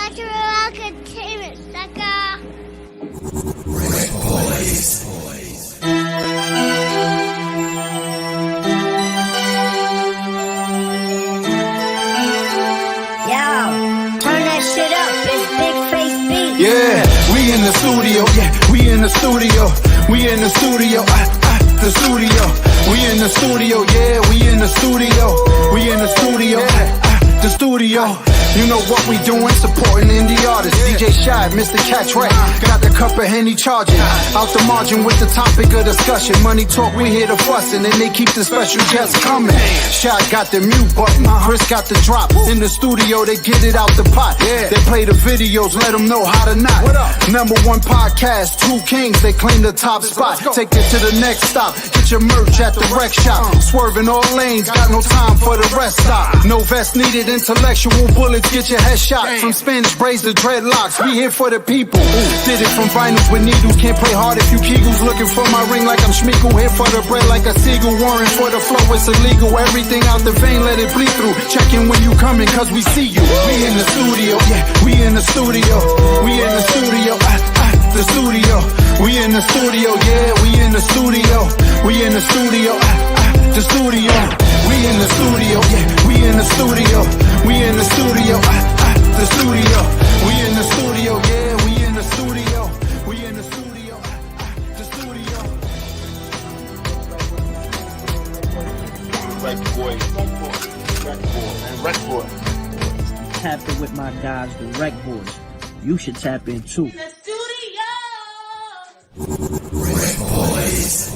Natural entertainment, sucker. RecBoys. Turn that shit up, it's Big Face Beat. Yeah, we in the studio. Yeah, we in the studio. We in the studio. The studio. We in the studio. Yeah, we in the studio. We in the studio. The studio. You know what we doing, supporting indie artists. DJ Shy, Mr. Catch Right. Got the cup of Henny charging. Out the margin with the topic of discussion. Money talk, we here to fuss, and then they keep the special guests coming. Shy got the mute button, Chris got the drop. In the studio, they get it out the pot. They play the videos, let them know how to knock. Number one podcast, two kings, they claim the top spot. Take it to the next stop. Get your merch at the rec shop. Swerving all lanes, got no time for the rest stop. No vest needed, intellectual bullets. Get your head shot. From Spanish braids to dreadlocks, we here for the people. Did it from vinyls with needles. Can't play hard if you Kegels. Looking for my ring like I'm Schmeagle. Here for the bread like a seagull. Warring for the flow, it's illegal. Everything out the vein, let it bleed through. Checking when you coming, cause we see you. We in the studio, yeah, we in the studio. We in the studio, the studio. We in the studio, yeah, we in the studio. We in the studio, the studio. We in the studio, yeah, we in the studio. We in the studio, the studio. We in the studio, yeah, we in the studio. We in the studio, the studio. RecBoys. Tap in with my guys, the RecBoys. You should tap in too. RecBoys.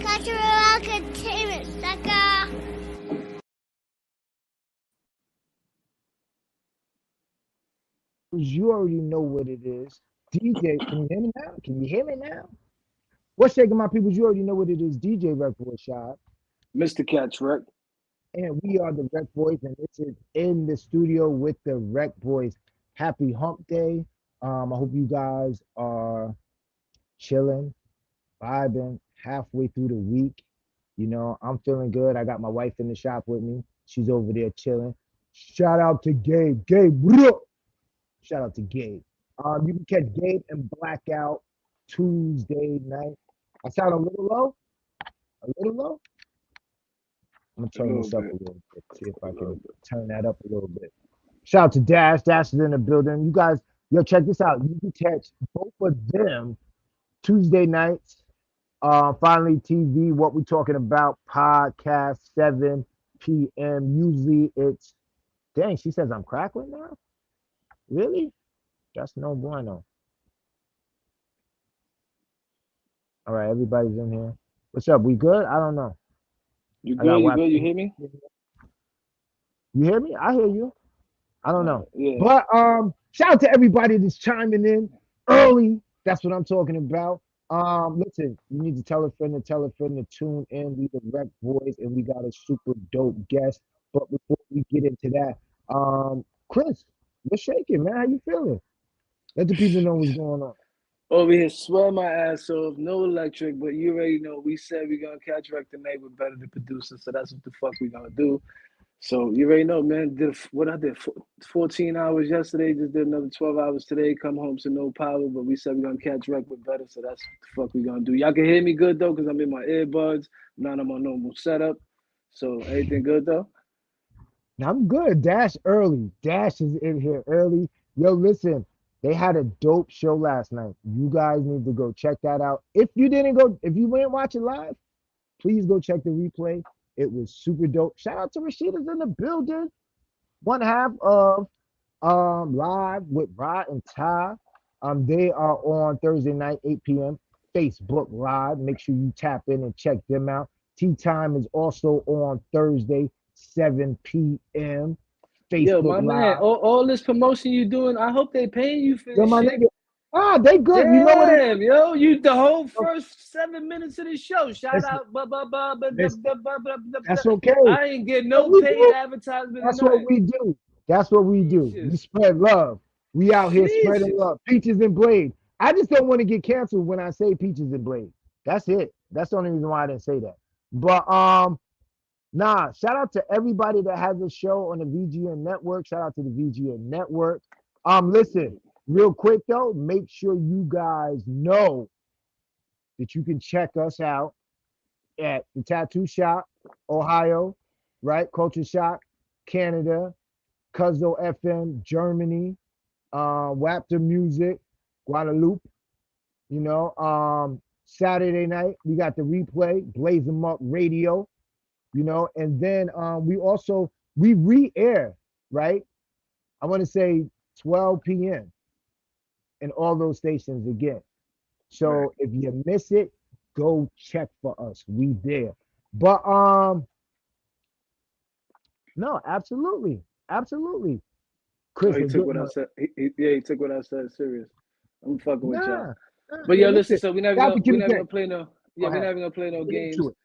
Natural entertainment, sucker. You already know what it is. DJ, can you hear me now? Can you hear me now? What's shaking my peoples? You already know what it is. DJ RecBoys Shop. Mr. Catch Rec. And we are the RecBoys, and this is in the studio with the RecBoys. Happy hump day. I hope you guys are chilling, vibing, halfway through the week. You know, I'm feeling good. I got my wife in the shop with me. She's over there chilling. Shout out to Gabe. Gabe, what up? Shout out to Gabe. You can catch Gabe and Blackout Tuesday night. I sound a little low? A little low? I'm gonna turn this up a little bit. See if I can turn that up a little bit. Shout out to Dash. Dash is in the building. You guys, yo, check this out. You can catch both of them Tuesday nights. Finally TV, what we talking about, podcast, 7 p.m. Usually it's, dang, she says I'm crackling now? Really? That's no bueno. All right, everybody's in here. What's up? We good? I don't know. You good? You good? You hear me? You hear me? I hear you. I don't know. Yeah. But shout out to everybody that's chiming in early. That's what I'm talking about. Listen, you need to tell a friend to tune in. We the RecBoys, and we got a super dope guest. But before we get into that, Chris, what's shaking, man? How you feeling? Let the people know what's going on. Over here, swear my ass off. No electric, but you already know. We said we're gonna catch Rec tonight with Betta The-Producer, so that's what the fuck we gonna do. So you already know, man. Did what I did 14 hours yesterday. Just did another 12 hours today. Come home to no power, but we said we're gonna catch Rec with Betta, so that's what the fuck we gonna do. Y'all can hear me good though, cause I'm in my earbuds. Not on my normal setup. So everything good though. I'm good. Dash early. Dash is in here early. Yo, listen, they had a dope show last night. You guys need to go check that out. If you didn't watch it live, please go check the replay. It was super dope. Shout out to Rashida's in the building. One half of Live with Rod and Ty. They are on Thursday night, 8 p.m. Facebook Live. Make sure you tap in and check them out. Tea Time is also on Thursday, 7 p.m. Facebook Yo, my Live. man, all this promotion you doing, I hope they paying you for Yo, this my shit. nigga. They good. Damn, You know what it is? yo, you the whole first 7 minutes of the show. Shout Listen, out, That's okay. I ain't get no paid advertisement. That's what we do. That's what we do. We spread love. We out here spreading love. Peaches and Blade. I just don't want to get canceled when I say Peaches and Blade. That's it. That's the only reason why I didn't say that. But Nah, shout out to everybody that has a show on the VGN network. Shout out to the VGN network. Listen, real quick though, make sure you guys know that you can check us out at the Tattoo Shop, Ohio, right? Culture Shock, Canada, Cuzzo FM, Germany, Wapter Music, Guadalupe. You know, Saturday night we got the replay, Blaze 'em Up Radio. You know, and then we re-air, right? I want to say 12 p.m. in all those stations again. Right. So if you miss it, go check for us. We there. But no, absolutely, absolutely. Oh, Chris, he they're took getting what I a said. He took what I said serious. I'm fucking with y'all. nah. But Yeah, yo, listen. listen, So got the we're never communication. gonna play no. Go Yeah, we're ahead. never gonna play no Get into games. it.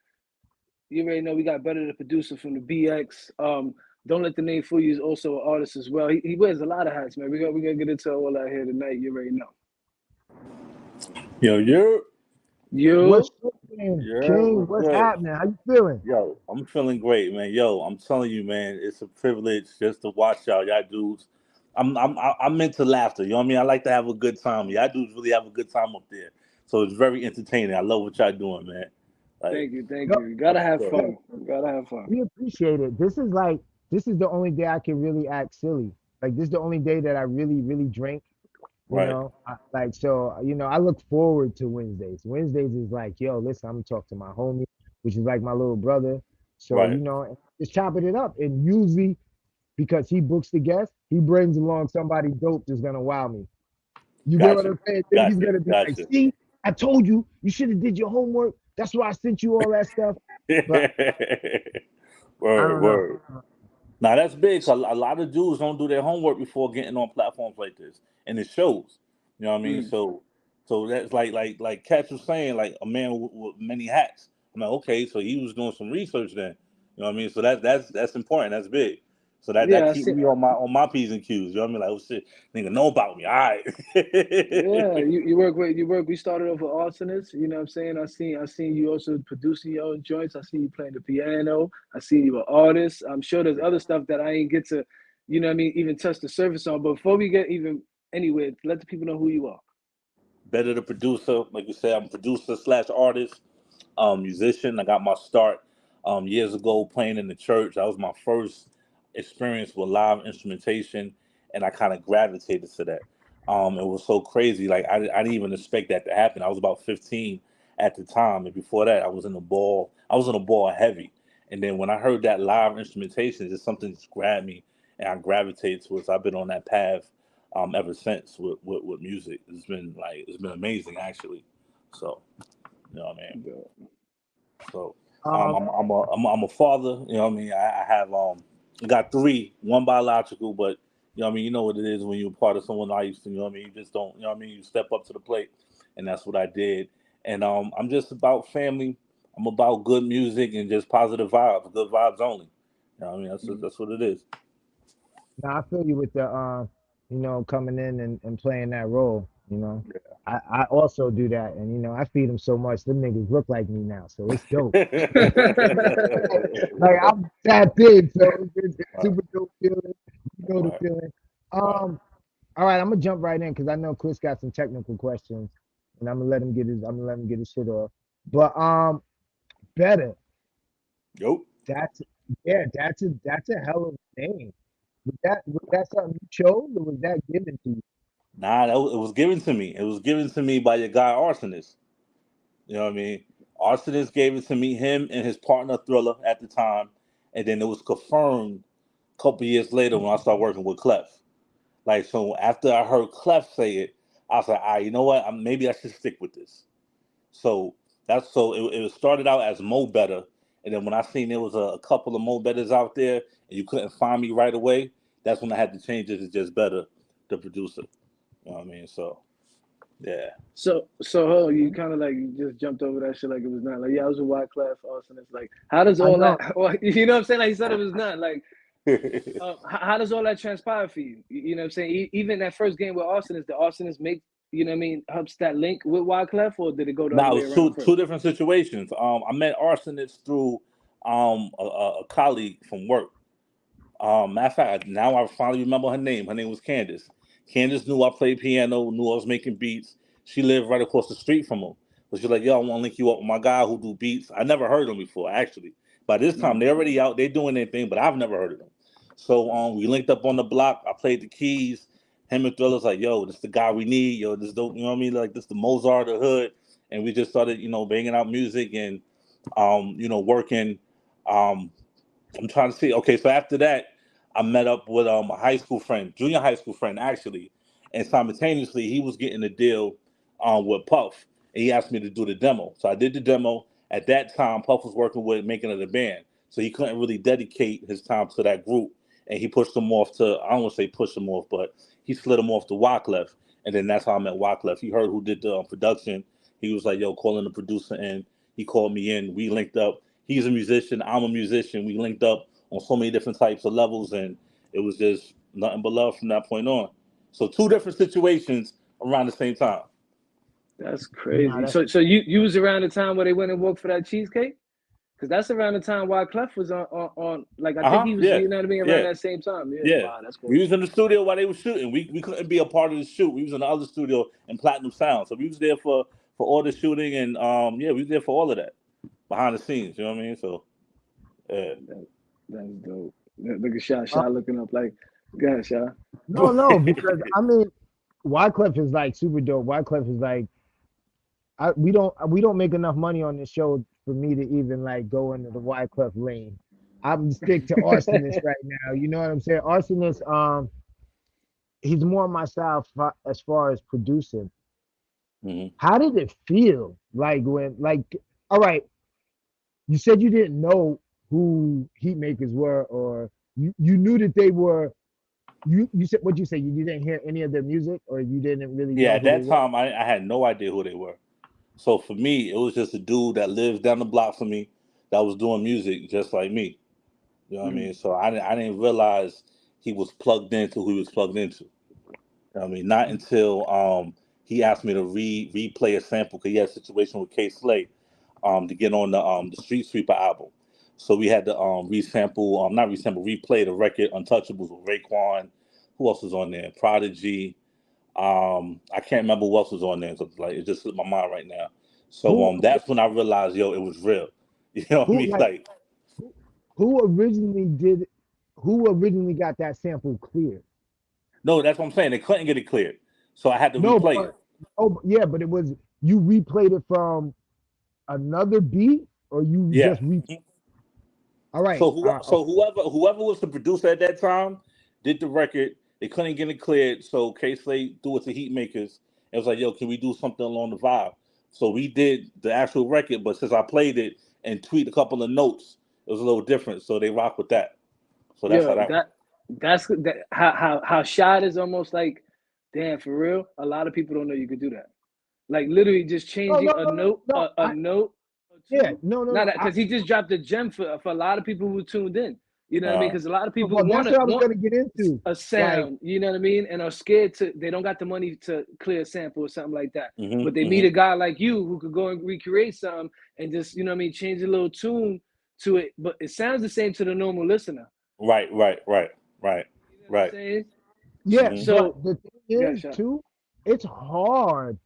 You already know we got Better the Producer from the BX. Don't let the name fool you. Is also an artist as well. He wears a lot of hats, man. We gonna get into all that here tonight. You already know. Yo, What's You. cooking, King? what's What's good? happening? How you feeling? Yo, I'm feeling great, man. Yo, I'm telling you, man, it's a privilege just to watch y'all dudes. I'm into laughter. You know what I mean? I like to have a good time. Y'all dudes really have a good time up there. So it's very entertaining. I love what y'all doing, man. Like, Thank you. Thank Yo, you. You gotta have so, fun. You gotta have fun. we appreciate it. This is the only day I can really act silly. Like this is the only day that I really, really drink. You right, know, I look forward to Wednesdays. Wednesdays is like, yo, listen, I'm gonna talk to my homie, which is like my little brother. So, right. just chopping it up. And usually because he books the guest, he brings along somebody dope that's gonna wow me. You get what Gotcha, I'm saying? Then he's gotcha, gonna be like, gotcha. see, I told you, you should have did your homework. That's why I sent you all that stuff. But I Word, don't know. word. Now that's big. 'Cause a lot of dudes don't do their homework before getting on platforms like this, and it shows. You know what I mean? Mm. So that's like Catch was saying, like a man with many hats. I'm like, okay, so he was doing some research then. You know what I mean? So that's important. That's big. So that Yeah, I keep see. me on my p's and q's. You know what I mean? Like, oh shit, nigga know about me. All right. Yeah, you work with you work. We started off with arsonists. You know what I'm saying? I seen you also producing your own joints. I seen you playing the piano. I seen you an artist. I'm sure there's other stuff that I ain't get to, you know what I mean, even touch the surface on. But before we get even anywhere, let the people know who you are. Better the producer, like you said, I'm a producer slash artist. Musician. I got my start years ago playing in the church. That was my first experience with live instrumentation, and I kind of gravitated to that. It was so crazy. Like I didn't even expect that to happen. I was about 15 at the time, and before that, I was in the ball. I was in the ball heavy, and then when I heard that live instrumentation, just something just grabbed me, and I gravitated to it. So I've been on that path ever since with music. It's been amazing actually. So you know what I mean. So Um, I'm a father. You know what I mean. I have I got three, one biological, but you know what I mean. You know what it is when you're part of someone I used to. You know what I mean. You just don't. You know what I mean. You step up to the plate, and that's what I did. And I'm just about family. I'm about good music and just positive vibes, good vibes only. You know what I mean. That's what it is. Now I feel you with the coming in and playing that role, I also do that and I feed them so much. Them niggas look like me now, so it's dope. Like I'm tapped in, so it's Right, super dope feeling. You know the right, feeling. right. All right, I'm gonna jump right in because I know Chris got some technical questions and I'm gonna let him get his shit off. But better. Yo. That's yeah, that's a hell of a name. Was that something you chose or was that given to you? Nah, it was given to me. It was given to me by your guy Arsonist. You know what I mean? Arsonist gave it to me, him and his partner Thriller at the time, and then it was confirmed a couple years later when I started working with Clef. Like so, after I heard Clef say it, I was like, ah, you know what? Maybe I should stick with this. So it started out as Mo Better, and then when I seen there was a couple of Mo Betters out there, and you couldn't find me right away, that's when I had to change it to just Better, the producer. You know what I mean? So yeah. So you kind of like you just jumped over that shit like it was not like yeah, I was a Wyclef Austin. It's like how does I all that know. well, you know what I'm saying? Like you said it was not like how does all that transpire for you? You know what I'm saying? Even that first game with Austin is the Austin is make you know what I mean helps that link with Wyclef or did it go the other Now way it was around two first? different situations. I met Arsonist through a colleague from work. Matter of fact, now I finally remember her name. Her name was Candace. Candace knew I played piano, knew I was making beats. She lived right across the street from him. So she's like, yo, I want to link you up with my guy who do beats. I never heard him before, actually. By this time, they're already out. They're doing their thing, but I've never heard of them. So we linked up on the block. I played the keys. Him and Thriller's like, yo, this the guy we need. Yo, this dope, you know what I mean? Like, this the Mozart of the hood. And we just started, banging out music and, working. Um, I'm trying to see. Okay, so after that, I met up with a high school friend, junior high school friend actually, and simultaneously he was getting a deal with Puff, and he asked me to do the demo. So I did the demo. At that time, Puff was working with making of the band, so he couldn't really dedicate his time to that group, and he pushed them off to, I don't want to say push them off, but he slid them off to Wyclef, and then that's how I met Wyclef. He heard who did the production. He was like, yo, calling the producer in. He called me in. We linked up. He's a musician. I'm a musician. We linked up on so many different types of levels, and it was just nothing but love from that point on. So 2 different situations around the same time. That's crazy. Nah, that's- So you was around the time where they went and worked for that cheesecake? Because that's around the time why Clef was on like I think he was, Yeah. you know what I mean, around that same time. Yeah. Wow, that's cool. We was in the studio while they were shooting. We couldn't be a part of the shoot. We was in the other studio in Platinum Sound. So we was there for all the shooting, and we was there for all of that behind the scenes. You know what I mean? So yeah. That's dope. Look at Sha looking up like, go ahead, Sha. No, because I mean, Wyclef is like super dope. Wyclef is like, we don't make enough money on this show for me to even like go into the Wyclef lane. I'm stick to Arsonist right now. You know what I'm saying? Arsonist, he's more my style as far as producing. Mm-hmm. How did it feel like all right, you said you didn't know who heat makers were, or you knew that they were. You said, what you say? You didn't hear any of their music, or you didn't really know At who that they time I had no idea who they were. So for me, it was just a dude that lives down the block from me that was doing music just like me. You know what I mean? So I didn't realize he was plugged into who he was plugged into. You know what I mean? Not until he asked me to replay a sample because he had a situation with K Slay to get on the Street Sweeper album. So we had to replay the record Untouchables with Raekwon. Who else was on there? Prodigy. I can't remember who else was on there. So like it just slipped my mind right now. So that's when I realized, yo, it was real. You know what I mean? Like who originally got that sample cleared? no, that's what I'm saying. They couldn't get it cleared, so I had to No, replay it. but it was, you replayed it from another beat, or you just all right. So whoever was the producer at that time did the record. They couldn't get it cleared, so K Slade threw it to Heat Makers. It was like, yo, can we do something along the vibe? So we did the actual record, but since I played it and tweaked a couple of notes, it was a little different. So they rock with that. So that's that's how Shad is almost like, damn, for real. A lot of people don't know you could do that. Like literally just changing a note. Yeah, no, because he just dropped a gem for a lot of people who tuned in. You know what I mean? Because a lot of people that's what I was gonna get into. A sound, you know what I mean, and are scared to. They don't got the money to clear a sample or something like that. But they meet a guy like you who could go and recreate something and just, you know what I mean, change a little tune to it, but it sounds the same to the normal listener. Right. You know what I'm saying? Yeah. So the thing is too, it's hard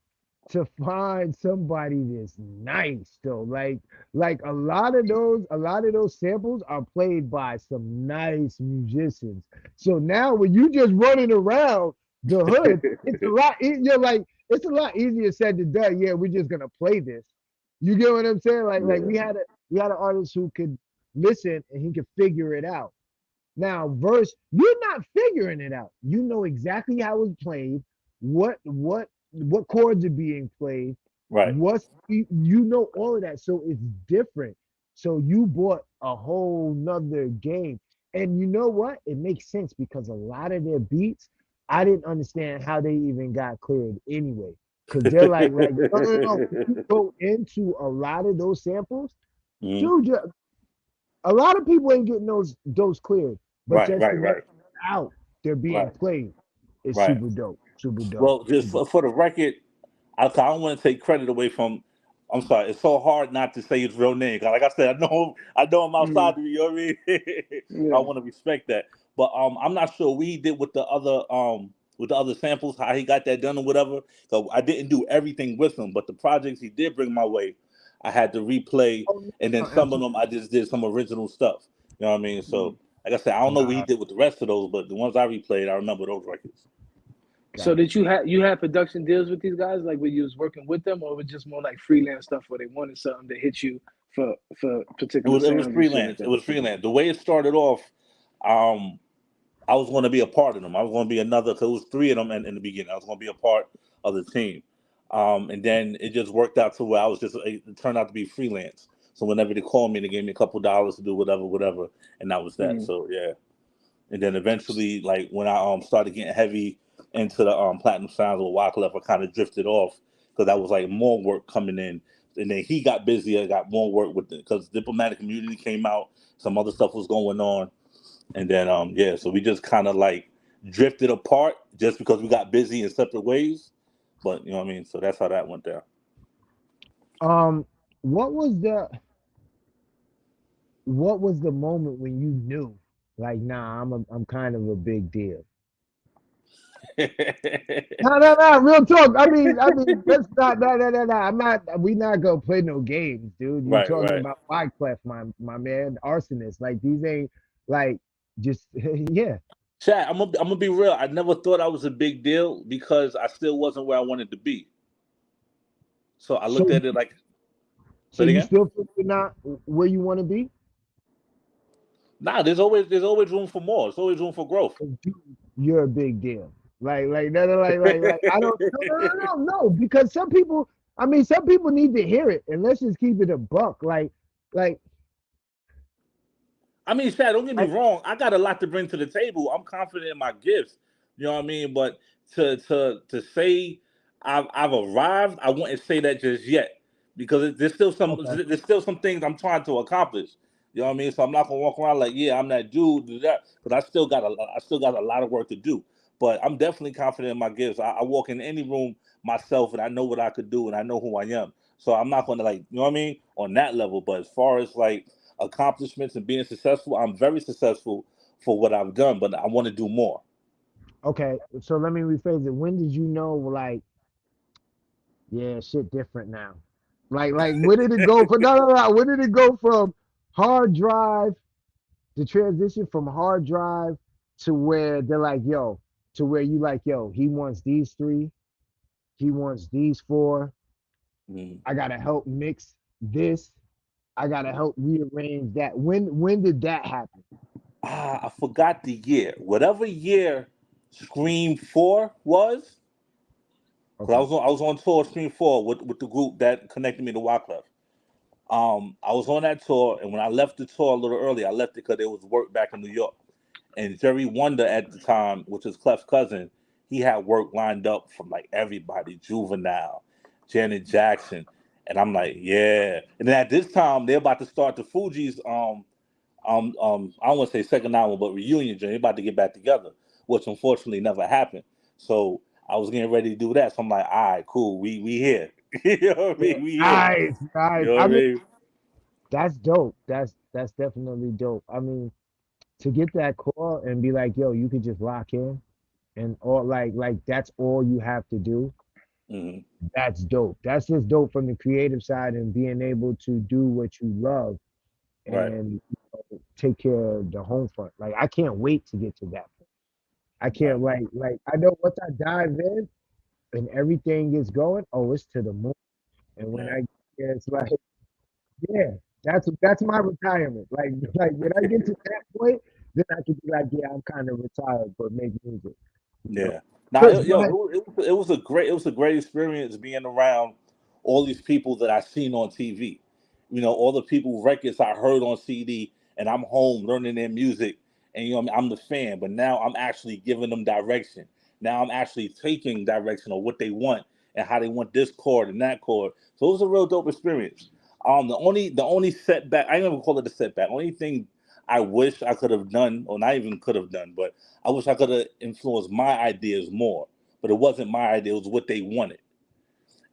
to find somebody that's nice though. Like a lot of those samples are played by some nice musicians. So now when you just running around the hood, it's a lot easier said than done. Yeah, we're just gonna play this. You get what I'm saying? Like we had an artist who could listen and he could figure it out. Now, verse, you're not figuring it out. You know exactly how it's played, what chords are being played, right. You know all of that. So it's different. So you bought a whole nother game. And you know what? It makes sense because a lot of their beats, I didn't understand how they even got cleared anyway. Because they're like no. You go into a lot of those samples, dude, a lot of people ain't getting those cleared. But right. Out, they're being played. It's super dope. Super dope. Well, just for the record, I don't want to take credit away from I'm sorry. It's so hard not to say his real name. 'Cause like I said, I know him outside of you. You know what I mean? I Yeah. want to respect that. But I'm not sure what he did with the other samples, how he got that done or whatever. So I didn't do everything with him, but the projects he did bring my way, I had to replay, Oh, and then no, some of absolutely. them I just did some original stuff. You know what I mean? So like I said, I don't know what he Nah, did with the rest of those, but the ones I replayed, I remember those records. So got did you had production deals with these guys, like when you was working with them, or was it just more like freelance stuff where they wanted something to hit you for particular It was sounds and shit like freelance. It that? was freelance. The way it started off, um, I was going to be a part of them. I was going to be another, because it was three of them in the beginning. I was going to be a part of the team. And then it just worked out to where I was just, it turned out to be freelance. So whenever they called me, they gave me a couple dollars to do whatever, and that was that. Mm. So yeah. And then eventually, like when I started getting heavy into the platinum sounds with Wyclef, I kind of drifted off because that was like more work coming in. And then he got busy. I got more work with it because Diplomatic Community came out. Some other stuff was going on. And then yeah, so we just kind of like drifted apart just because we got busy in separate ways. But you know what I mean? So that's how that went down. um, what was the moment when you knew, like, nah, I'm kind of a big deal? No, no, no, real talk. Let's not, no, no, no, no. We not gonna play no games, dude. You Right, talking right. about Wyclef, my man, arsonist. Like these ain't like just yeah. Chat, I'm gonna be real. I never thought I was a big deal because I still wasn't where I wanted to be. So I So, looked at it like, so say it you again. still feel you're not where you want to be? Nah, there's always room for more. There's always room for growth. Dude, you're a big deal. Like, no, no, like, I don't, no, no, no, no, no, because some people, some people need to hear it, and let's just keep it a buck. Like, I mean, Chad, don't get me like, wrong. I got a lot to bring to the table. I'm confident in my gifts. You know what I mean? But to say I've arrived, I wouldn't say that just yet because okay, there's still some things I'm trying to accomplish. You know what I mean? So I'm not gonna walk around like, yeah, I'm that dude, do that, because I still got a lot of work to do. But I'm definitely confident in my gifts. I walk in any room myself, and I know what I could do, and I know who I am. So I'm not gonna, like, you know what I mean, on that level. But as far as like accomplishments and being successful, I'm very successful for what I've done, but I want to do more. okay. So let me rephrase it. When did you know, like, yeah, shit different now? Like, where did it go from? No, no, no. Where did it go from hard drive? The transition from hard drive to where they're like, yo, to where you like, yo, he wants these three, he wants these four. Mm. I gotta help mix this. I gotta help rearrange that. When did that happen? I forgot the year. Whatever year Scream 4 was, because Okay. I was on tour Scream 4 with the group that connected me to Wyclef. I was on that tour, and when I left the tour a little early, I left it because there was work back in New York. And Jerry Wonder at the time, which is Clef's cousin, he had work lined up from like everybody, Juvenile, Janet Jackson, and I'm like, yeah. And then at this time, they're about to start the Fugees. I don't want to say second album, but reunion journey. They about to get back together, which unfortunately never happened. So I was getting ready to do that. So I'm like, all right, cool, we here. You know what I Yeah. mean? We here. Nice, You nice. know what I mean? That's dope. That's definitely dope. To get that call and be like, yo, you could just lock in and all like that's all you have to do. Hmm. That's dope. That's just dope from the creative side and being able to do what you love Right. and take care of the home front. Like I can't wait to get to that point. I can't Right. like I know once I dive in and everything gets going, oh, it's to the moon. And when Yeah. I get it's like, yeah, that's my retirement. Like when I get to that point, then I can be like, yeah, I'm kind of retired, but make music. You know? Yeah. Now, Chris, go ahead. it was a great experience being around all these people that I seen on TV. You know, all the people records I heard on CD, and I'm home learning their music, and you know, I'm the fan. But now I'm actually giving them direction. Now I'm actually taking direction of what they want and how they want this chord and that chord. So it was a real dope experience. The only setback, I ain't even call it a setback. Only thing I wish I could have done, or not even could have done, but I wish I could have influenced my ideas more, but it wasn't my idea. It was what they wanted.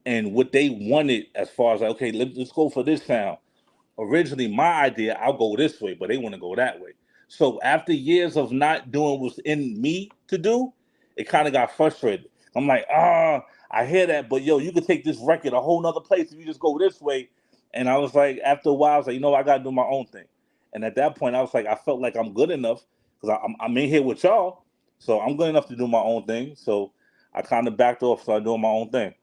and what they wanted as far as like, okay, let's go for this sound. Originally, my idea, I'll go this way, but they want to go that way. So after years of not doing what's in me to do, it kind of got frustrated. I'm like, I hear that, but yo, you could take this record a whole nother place if you just go this way. And I was like, after a while, I was like, I gotta do my own thing. And at that point, I was like, I felt like I'm good enough because I'm in here with y'all, so I'm good enough to do my own thing. So I kind of backed off, started doing my own thing.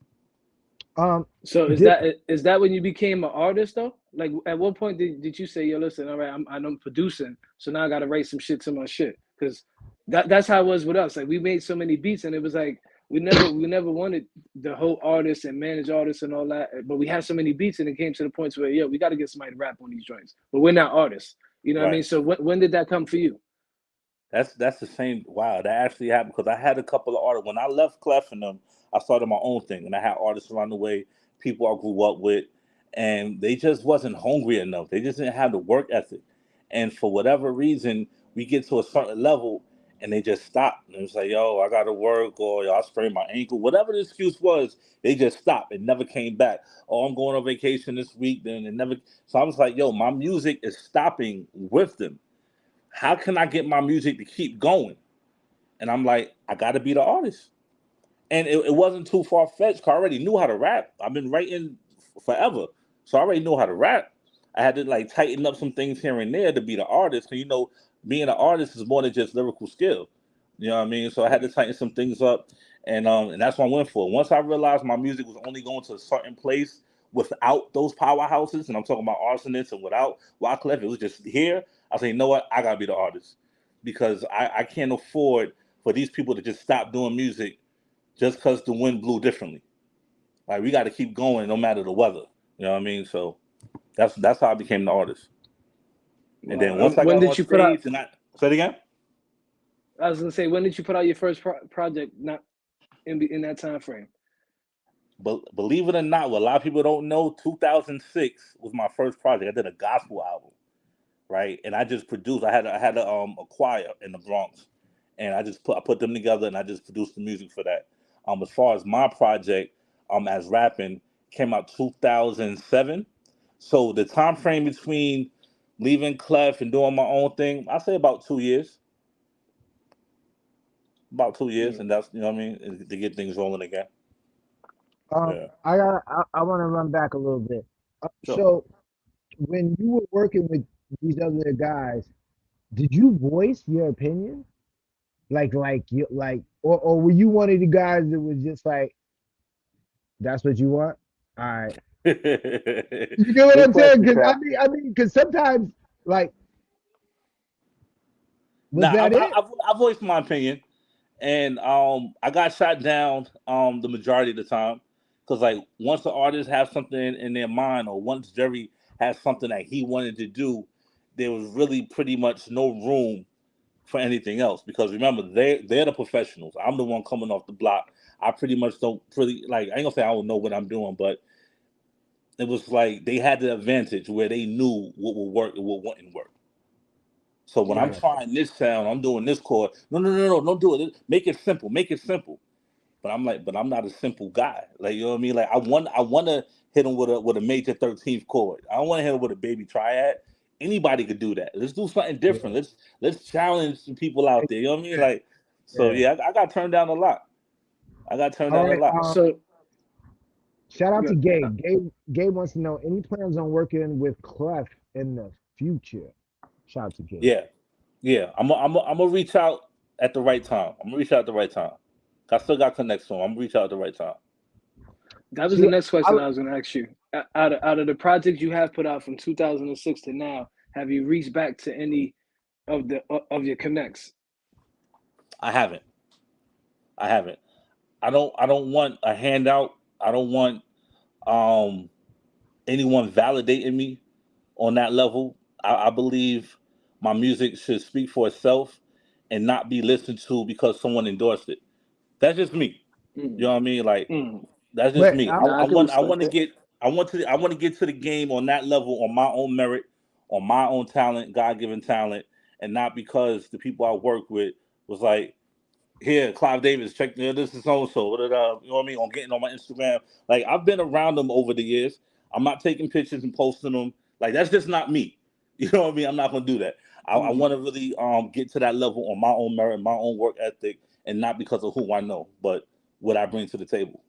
So Did, is that when you became an artist though? Like at what point did you say, yo, listen, all right, I'm producing, so now I gotta write some shit to my shit? Because that's how it was with us. Like we made so many beats and it was like we never wanted the whole artist and manage artists and all that. But we had so many beats and it came to the point where we gotta get somebody to rap on these joints. But we're not artists. You know what I Right. mean? So when did that come for you? That's the same. Wow, that actually happened because I had a couple of artists when I left Clef and them. I started my own thing, and I had artists around the way, people I grew up with, and they just wasn't hungry enough. They just didn't have the work ethic, and for whatever reason, we get to a certain level, and they just stop. And it's like, yo, I got to work, or yo, I sprained my ankle, whatever the excuse was. They just stopped and never came back. Oh, I'm going on vacation this week, then it never. So I was like, yo, my music is stopping with them. How can I get my music to keep going? And I'm like, I got to be the artist. And it wasn't too far fetched. I already knew how to rap. I've been writing forever, so I already know how to rap. I had to like tighten up some things here and there to be the artist. And being an artist is more than just lyrical skill. You know what I mean? So I had to tighten some things up, and that's what I went for. Once I realized my music was only going to a certain place without those powerhouses, and I'm talking about arsonists and without Wyclef, it was just here. I said, you know what? I gotta be the artist because I can't afford for these people to just stop doing music just because the wind blew differently. Like we got to keep going no matter the weather. You know what I mean? So that's how I became the artist. And then Wow. once I When got did on you put out? stage, and I say it again. I was gonna say, when did you put out your first project? Not in that time frame. But believe it or not, what a lot of people don't know, 2006 was my first project. I did a gospel album, right? And I just produced. I had a choir in the Bronx, and I put them together, and I just produced the music for that. As far as my project, as rapping came out 2007. So the time frame between leaving Clef and doing my own thing, I say about 2 years. About 2 years, and that's what I mean, to get things rolling again. Yeah, I want to run back a little bit. sure. So when you were working with these other guys, did you voice your opinion? Or were you one of the guys that was just like, that's what you want? All right. You get what Good I'm saying? question, Because Cap. because sometimes, like, was Nah, that it? I voiced my opinion, and I got shot down the majority of the time because like once the artist has something in their mind, or once Jerry has something that he wanted to do, there was really pretty much no room for anything else because remember they're the professionals. I'm the one coming off the block. I pretty much don't pretty like I ain't gonna say I don't know what I'm doing, but it was like they had the advantage where they knew what would work and what wouldn't work. So when I'm Got you. trying this sound, I'm doing this chord. No, don't do it. Make it simple. Make it simple. But I'm like, but I'm not a simple guy. Like you know what I mean? Like I want to hit him with a major 13th chord. I don't want to hit him with a baby triad. Anybody could do that. Let's do something Yeah. different. Let's challenge some people out there. You know what I mean? Like, so Yeah. yeah, I got turned down a lot. I got turned All down a right. lot. So Shout out to good. Gabe. Gabe wants to know any plans on working with Clef in the future. Shout out to Gabe. Yeah, yeah. I'm gonna reach out at the right time. I'm gonna reach out at the right time. I still got connects, so I'm gonna reach out at the right time. That was the See, next I, question I was going to ask you. Out of the projects you have put out from 2006 to now, have you reached back to any of your connects? I haven't. I haven't. I don't want a handout. I don't want um anyone validating me on that level. I believe my music should speak for itself and not be listened to because someone endorsed it. That's just me. You know Mm, what I mean? Like mm. that's just but me. I, Nah, I I can want I respect want to it. get I want to get to the game on that level on my own merit, on my own talent, God given talent, and not because the people I work with was like, here, Clive Davis, check this is so and so. You know what I mean? On getting on my Instagram. Like I've been around them over the years. I'm not taking pictures and posting them. Like that's just not me. You know what I mean? I'm not gonna do that. I want to really get to that level on my own merit, my own work ethic, and not because of who I know, but what I bring to the table.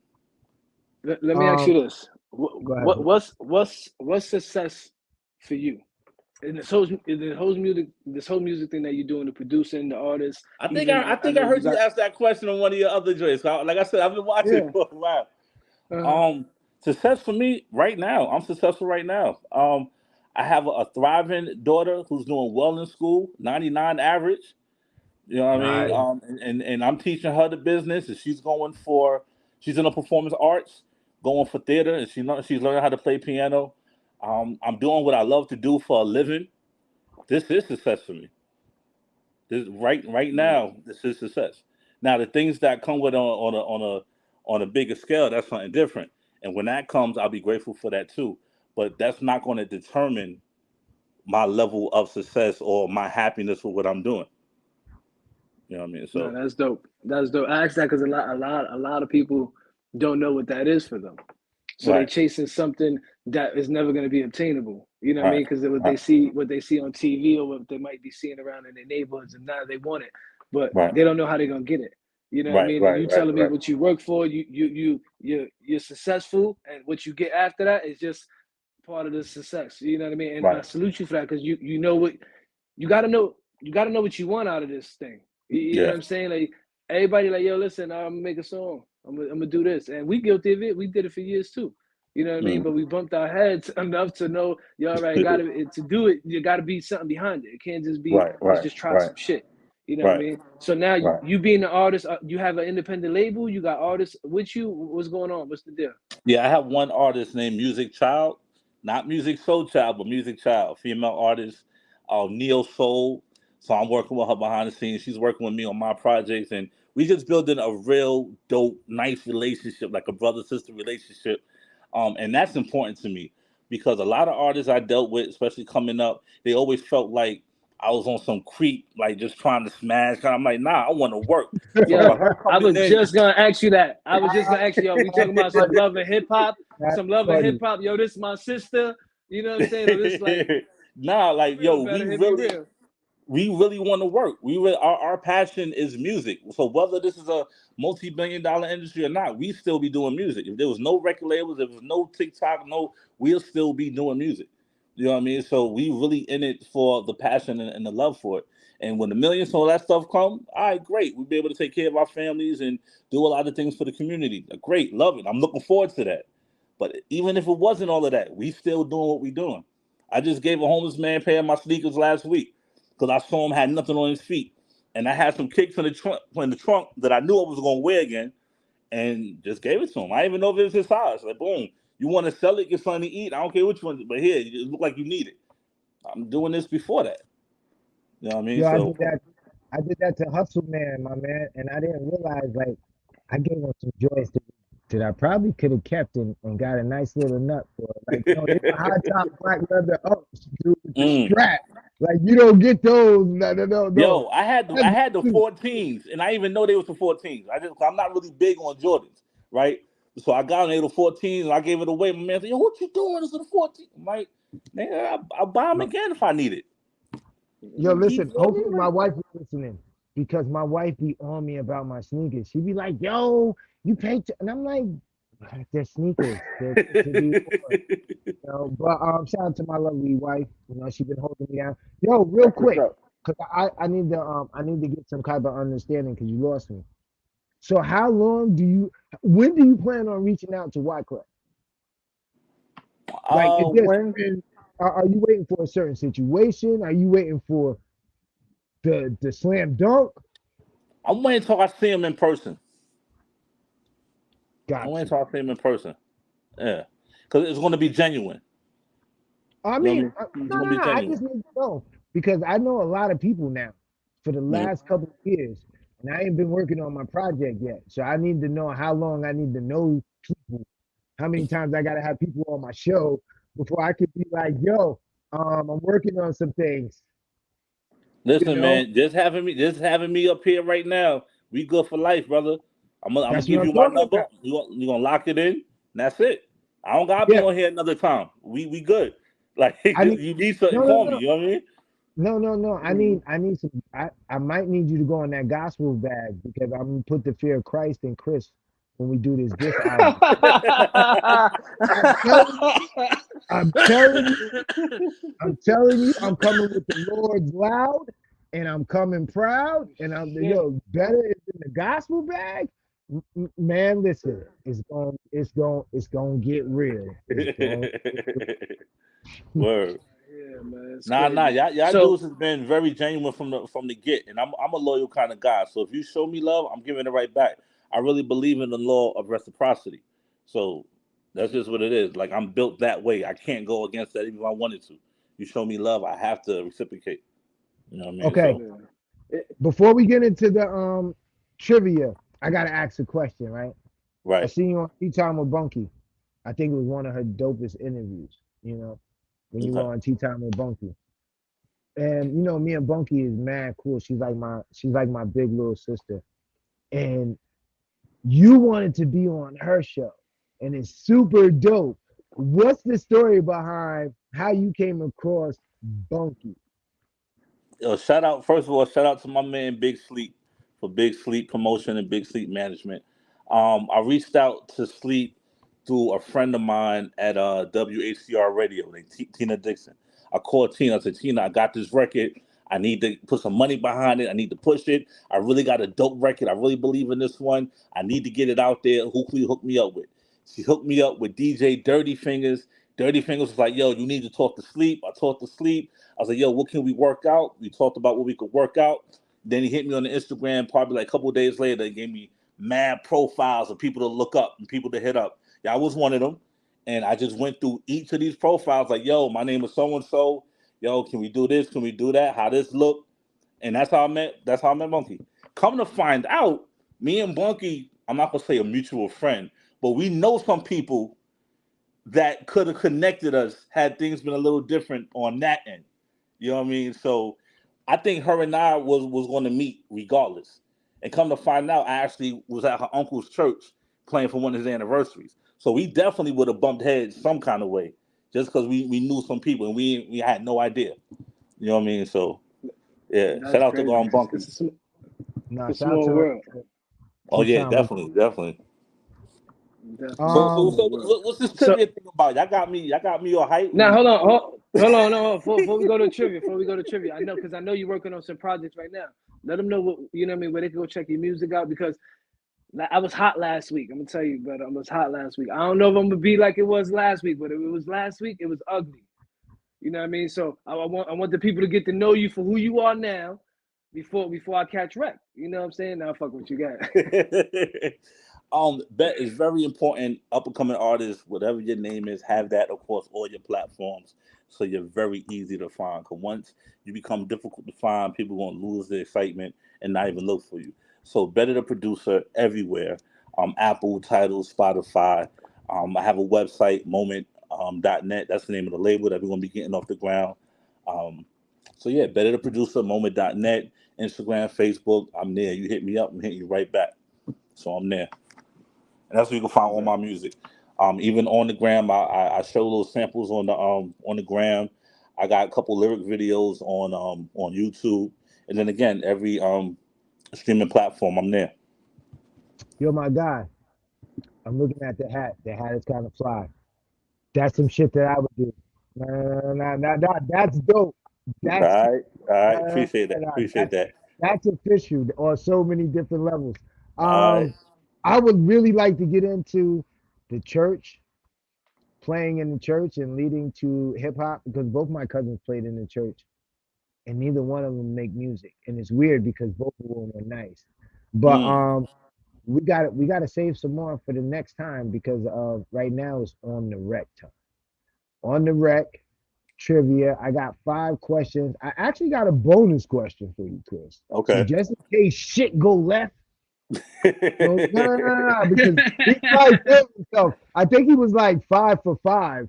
Let me ask you this: Go ahead. what's success for you? And this whole music thing that you're doing, the producing, the artist. I think I heard you ask that question on one of your other joints. Like I said, I've been watching for a while. Success for me right now. I'm successful right now. I have a thriving daughter who's doing well in school, 99 average. You know what I mean? And I'm teaching her the business, and she's in the performance arts, going for theater, and she's learning how to play piano. I'm doing what I love to do for a living. This is success for me. This right now, this is success. Now the things that come with on a bigger scale, that's something different. And when that comes, I'll be grateful for that too. But that's not going to determine my level of success or my happiness with what I'm doing. You know what I mean? So no, that's dope. That's dope. I asked that because a lot of people don't know what that is for them. So they're chasing something that is never going to be obtainable. You know what I mean? Because what they see on TV or what they might be seeing around in their neighborhoods, and now they want it, but they don't know how they're gonna get it. You know what I mean? And you telling me what you work for, you're successful, and what you get after that is just part of the success. You know what I mean? And I salute you for that because you know what you got to know. You got to know what you want out of this thing. You know what I'm saying? Like everybody, like, yo, listen, I'm gonna make a song. I'm gonna do this, and we guilty of it. We did it for years too. You know what I mean? But we bumped our heads enough to know, you all right, to do it, you gotta be something behind it. It can't just be let's just try some shit. You know what I mean? So now you being an artist, you have an independent label, you got artists with you. What's going on? What's the deal? Yeah, I have one artist named Music Child, not Music Soul Child, but Music Child, female artist, neo soul. So I'm working with her behind the scenes. She's working with me on my projects, and we just building a real dope, nice relationship, like a brother-sister relationship. And that's important to me because a lot of artists I dealt with, especially coming up, they always felt like I was on some creep, like just trying to smash. I'm like, nah, I want to work. Yeah, I was just gonna ask you that. I was just gonna ask you, yo, we talking about some love and hip hop, Yo, this is my sister. You know what I'm saying? Or this like, nah, like yo, we really want to work. Our passion is music. So whether this is a multi-billion-dollar industry or not, we still be doing music. If there was no record labels, if there was no TikTok, we'll still be doing music. You know what I mean? So we really in it for the passion and the love for it. And when the millions and all that stuff come, all right, great. We'll be able to take care of our families and do a lot of things for the community. Great, love it. I'm looking forward to that. But even if it wasn't all of that, we still doing what we doing. I just gave a homeless man a pair of my sneakers last week because I saw him had nothing on his feet, and I had some kicks in the trunk that I knew I was gonna wear again, and just gave it to him. I didn't even know if it was his size. Like, boom, you want to sell it, get something to eat. I don't care which one, but here, it look like you need it. I'm doing this before that. You know what I mean? Yo, So I did that to Hustle Man, my man, and I didn't realize like I gave him some joys that I probably could have kept and got a nice little nut for. Like, they were high top black leather ups, dude, with the strap. Like, you don't get those. No. Yo, I had the 14s, and I didn't even know they was the 14s. I'm not really big on Jordans, right? So I got them, the 14s, and I gave it away. My man said, yo, what you doing? This is the 14. I'm like, man, I'll buy them again if I need it. Yo, listen, hopefully my wife is listening because my wife be on me about my sneakers. She be like, yo, you paid, and I'm like, they're sneakers. But shout out to my lovely wife. She been holding me down. Yo, real quick, because I need to get some type of understanding because you lost me. So when do you plan on reaching out to Wyclef? Like, are you waiting for a certain situation? Are you waiting for the slam dunk? I'm waiting until I see him in person. Gotcha. I'm waiting until I see him in person. Yeah, because it's going to be genuine. I mean, I just need to know because I know a lot of people now for the last couple of years, and I ain't been working on my project yet. So I need to know how long I need to know people, how many times I got to have people on my show before I could be like, yo, I'm working on some things. Listen, man, just having me up here right now We good for life, brother. I'm gonna That's what give I'm you my talking number. about. You gonna lock it in. And that's it. I don't gotta be Yeah, on here another time. We good. Like I need you need something, no, no, call me. no, You know what I mean? no. I need some. I might need you to go on that gospel bag because I'm gonna put the fear of Christ in Chris when we do this album. I'm telling you, I'm telling you, I'm telling you, I'm coming with the Lord's loud, and I'm coming proud, and I'm Shit. better is in the gospel bag. Man, listen, it's going to get real. It's going. Word. Yeah, man, it's Nah. crazy. Y'all So dudes has been very genuine from the get, and I'm a loyal kind of guy. So if you show me love, I'm giving it right back. I really believe in the law of reciprocity. So that's just what it is. Like I'm built that way. I can't go against that even if I wanted to. You show me love, I have to reciprocate. You know what I mean? Okay, So yeah. It- before we get into the trivia, I gotta ask a question, right? I right. seen you on Tea Time with Bunky. I think it was one of her dopest interviews. When you were Okay. on Tea Time with Bunky. And me and Bunky is mad cool. She's like my big little sister. And you wanted to be on her show. And it's super dope. What's the story behind how you came across Bunky? Yo, first of all, shout out to my man Big Sleep for Big Sleep promotion and Big Sleep management. I reached out to Sleep through a friend of mine at WHCR Radio, Tina Dixon. I called Tina. I said, Tina, I got this record. I need to put some money behind it. I need to push it. I really got a dope record. I really believe in this one. I need to get it out there. Who can you hook me up with? She hooked me up with DJ Dirty Fingers. Dirty Fingers was like, yo, you need to talk to Sleep. I talked to Sleep. I was like, yo, what can we work out? We talked about what we could work out. Then he hit me on the Instagram probably like a couple of days later. He gave me mad profiles of people to look up and people to hit up. Yeah, I was one of them. And I just went through each of these profiles like, yo, my name is so-and-so. Yo, can we do this? Can we do that? How this look? And that's how I met Bunky. Come to find out, me and Bunky, I'm not gonna say a mutual friend, but we know some people that could have connected us had things been a little different on that end. You know what I mean? So I think her and I was going to meet regardless. And come to find out, I actually was at her uncle's church playing for one of his anniversaries. So we definitely would have bumped heads some kind of way, just because we knew some people and we had no idea. You know what I mean? So yeah, shout that's out to crazy. Bunky. Nah, It's a shout out small to world. Oh Tea yeah, Time with definitely. Definitely a So um small world. what's this So trivia thing about? Y'all got me all hype. now hold on, no. Before we go to trivia, I know you're working on some projects right now. Let them know what you know what I mean, where they can go check your music out because I was hot last week. I'm gonna tell you, but I was hot last week. I don't know if I'm gonna be like it was last week, but if it was last week, it was ugly. You know what I mean? So I want the people to get to know you for who you are now, before I catch wreck. You know what I'm saying? Now fuck what you got. Bet is very important. Up and coming artists, whatever your name is, have that across all your platforms, so you're very easy to find. Cause once you become difficult to find, people gonna lose their excitement and not even look for you. So Better the Producer everywhere. Apple, Tidal, Spotify. I have a website, moment.net. That's the name of the label that we're gonna be getting off the ground. Um, so yeah, Better the Producer, moment.net, Instagram, Facebook. I'm there. You hit me up, I'm hitting you right back. So I'm there. And that's where you can find all my music. Even on the gram, I show little samples on the gram. I got a couple lyric videos on YouTube, and then again every streaming platform I'm there. You're my guy. I'm looking at the hat. The hat is kind of fly. That's some shit that I would do. Nah, that's dope. All That's right, all right. uh, Appreciate that. Appreciate that. that's official on so many different levels. All right. Um, I would really like to get into the church, playing in the church and leading to hip hop because both my cousins played in the church and neither one of them make music. And it's weird because both of them were nice. But Mm, we got to save some more for the next time because of right now it's on the rec time. On the rec trivia, I got 5 questions. I actually got a bonus question for you, Chris. So okay. just in case shit go left, no, because he probably killed himself. I think he was like 5 for 5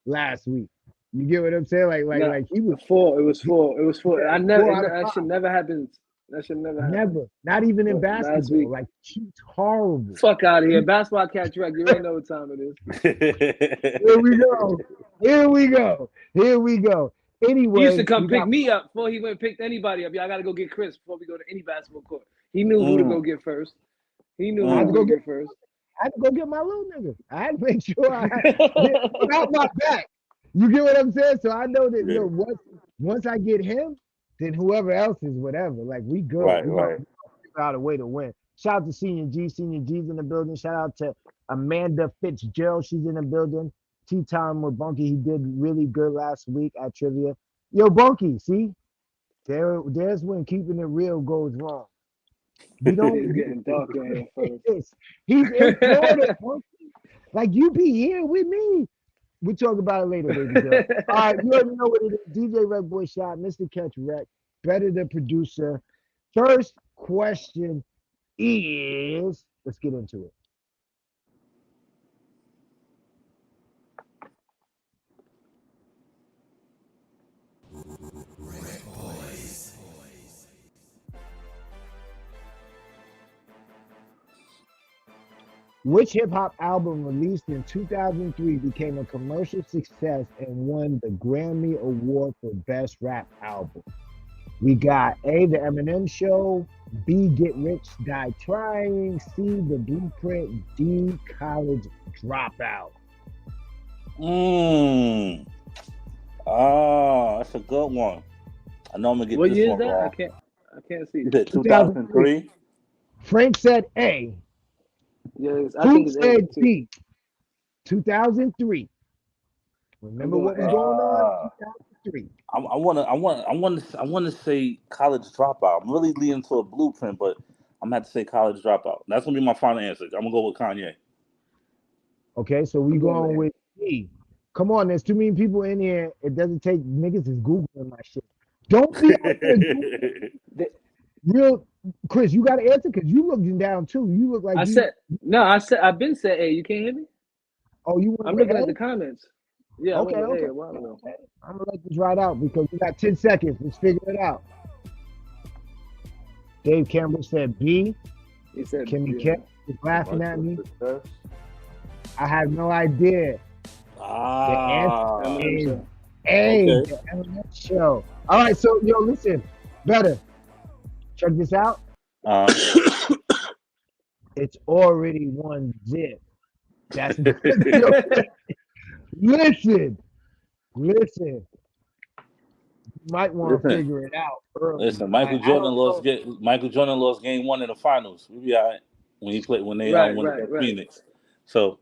last week. You get what I'm saying? Like Nah, he was four. It was four. It was four. yeah, I never. four out of That five. shit never happens. That should never happen. Never. Not even in Last basketball. week. Like she's horrible. Fuck out of here. Basketball catch wreck. You already know what time it is. Here we go. Here we go. Here we go. Anyway, He used to come we pick got- me up before he went and picked anybody up. Yeah, I gotta go get Chris before we go to any basketball court. He knew who to go get first. He knew who to go get first. I had to go get my little nigga. I had to make sure I get out my back. You get what I'm saying? So I know that you know once I get him, then whoever else is whatever. Like we good. Right, we right. figure out a way to win. Shout out to Senior G. Senior G's in the building. Shout out to Amanda Fitzgerald. She's in the building. Tea time with Bunky. He did really good last week at trivia. Yo, Bunky, see? There's when keeping it real goes wrong. We don't It's getting dark in here first. He's in Florida. Bunky. Like you be here with me. We'll talk about it later, baby girl. All right, you already know what it is. DJ RecBoy Shot, Mr. Catch Rec, Betta the Producer. First question is, let's get into it. Which hip hop album released in 2003 became a commercial success and won the Grammy Award for Best Rap Album? We got A, The Eminem Show, B, Get Rich, Die Trying, C, The Blueprint, D, College Dropout. That's a good one. I know I'm gonna get What this year is one that? wrong. I can't see. You said 2003? Frank said A. Yes, I Who think it's said 82. B? 2003. Remember what was going on? 2003. I wanna say College Dropout. I'm really leaning to a Blueprint, but I'm gonna have to say College Dropout. That's gonna be my final answer. I'm gonna go with Kanye. Okay, so we going with B. Come on, there's too many people in here. It doesn't take niggas is Googling my shit. Don't be out there Googling. Real Chris, you got to answer because you looking down too. You look like I've been said A. You can't hear me? Oh, you went I'm with looking A? at the comments. Yeah, Okay, I went with okay. A a while ago. Okay. I'm gonna let this ride out because we got 10 seconds. Let's figure it out. Dave Campbell said B. He said Kimmy yeah. Kemp was laughing at me. I have no idea. The answer is A. Okay. The Eminem Show. All right, so yo, listen, Better. Check this out. It's already 1-0. That's listen. You might want to figure it out early. Listen, Michael Jordan lost game 1 in the finals. We be all right when he played when they won against Phoenix. So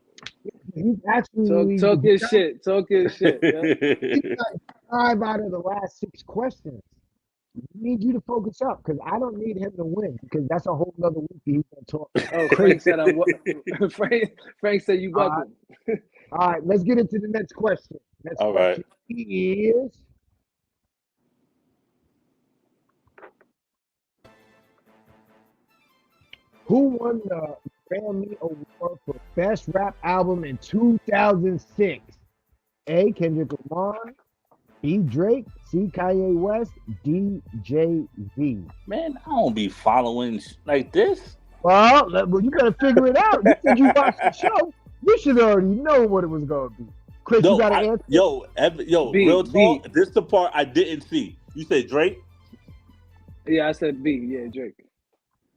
He's actually talk your shit. Talk your shit. Yeah. He's got 5 out of the last 6 questions. We need you to focus up because I don't need him to win because that's a whole nother week he's gonna talk. Oh, Frank said Frank said you welcome. All right, let's get into the next question. Next question is who won the Grammy Award for Best Rap Album in 2006? A. Kendrick Lamar, B. Drake, C. Kanye West, D. Jay-Z. man, I don't be following like this. Well, you better figure it out. You said you watched the show. You should already know what it was going to be. Chris, you got to answer? B, real talk. This is the part I didn't see. You said Drake? Yeah, I said B. Yeah, Drake.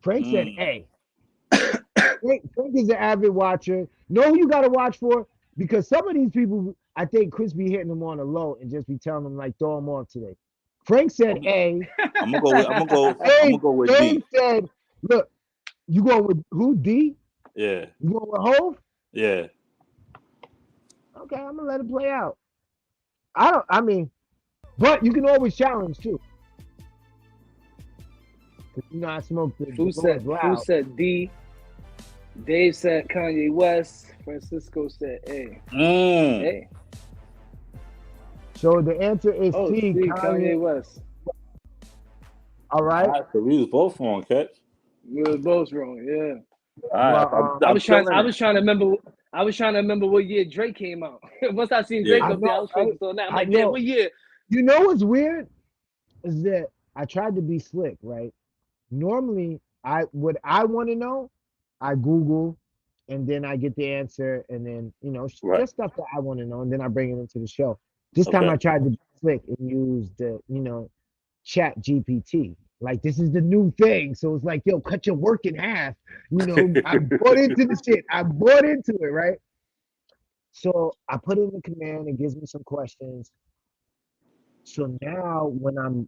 Frank said A. Frank is an avid watcher. Know who you got to watch for? Because some of these people, I think Chris be hitting them on the low and just be telling them like throw them off today. Frank said A. I'm gonna go with D. Dave said, look, you going with who? D? Yeah. You going with Hov? Yeah. Okay, I'm gonna let it play out. But you can always challenge too. You know I smoke the Who said D? Dave said Kanye West. Francisco said A. A. So the answer is C. Kanye West. All right. So we was both wrong, Catch. We were both wrong. Yeah. All right. I was trying to remember. I was trying to remember what year Drake came out. Once I seen Drake up there, I was focused on that. I'm like, man, what year? You know what's weird is that I tried to be slick, right? normally what I want to know, I Google, and then I get the answer, and then Right. just stuff that I want to know, and then I bring it into the show. This time Okay. I tried to be slick and use the Chat GPT. Like this is the new thing, so it's like, yo, cut your work in half. I bought into the shit. I bought into it, right? So I put in the command, it gives me some questions. So now when I'm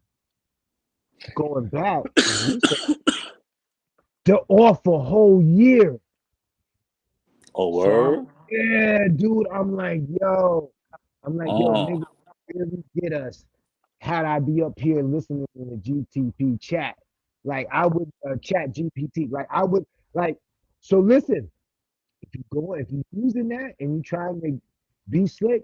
going back and research, they're off a whole year. Oh, So word. yeah, dude, I'm like, yo, nigga, really get us. Had I be up here listening in the GTP chat, like I would chat GPT, like I would like. So listen, if you're using that and you trying to be slick,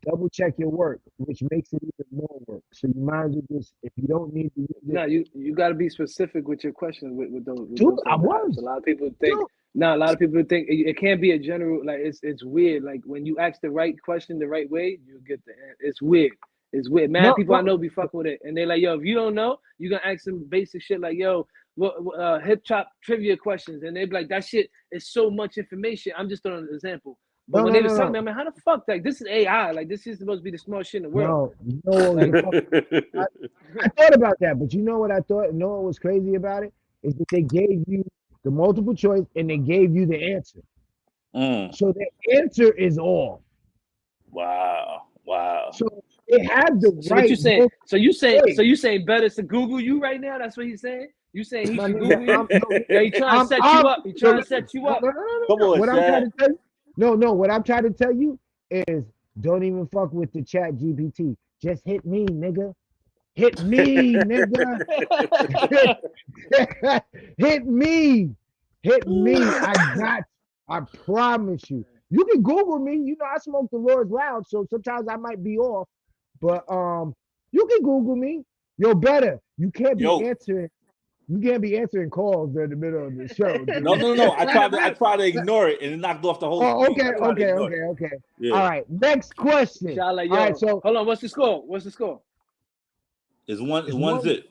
double check your work, which makes it even more work. So you might as well just, if you don't need to use No, it, you got to be specific with your questions with those dude, those I type of apps. was. A lot of people think Dude, no, a lot of people think it can't be a general, like it's weird. Like when you ask the right question the right way, you get the it's weird. It's weird. Man, no, people I no, know be fucking with it, and they're like, yo, if you don't know, you gonna ask some basic shit like, yo, what hip hop trivia questions, and they be like, that shit is so much information. I'm just throwing an example. But no, when no, they was telling no, me, I mean, how the fuck, like this is AI, like this is supposed to be the smallest shit in the world. no. You know what was Like, the fuck? I thought about that, but you know what I thought? You know what was crazy about it? Is that they gave you the multiple choice and they gave you the answer. So the answer is all. Wow. Wow. So it had the so what right you saying? multiple So you choice. saying better to Google you right now? That's what he's saying. You saying he My should nigga, Google you? Yeah, he trying to set you up. He so trying to listen, set you no, up. no, no, no, Come no. on, What I'm trying Shaq. to tell you, no, what I'm trying to tell you is don't even fuck with the chat GPT. Just hit me, nigga. Hit me, nigga. Hit me. Hit me. I got you. I promise you. You can Google me. I smoke the Lord's loud, so sometimes I might be off. But you can Google me. Yo, better. You can't be Yo. answering. You can't be answering calls in the middle of the show, No, dude. no, no. I tried to ignore it and it knocked off the whole Oh, screen. okay, I tried to okay, ignore it. okay, okay. Yeah. All right. Next question. Inshallah, All right, yo. so Hold on. What's the score? What's the score? It's it's one one. zip.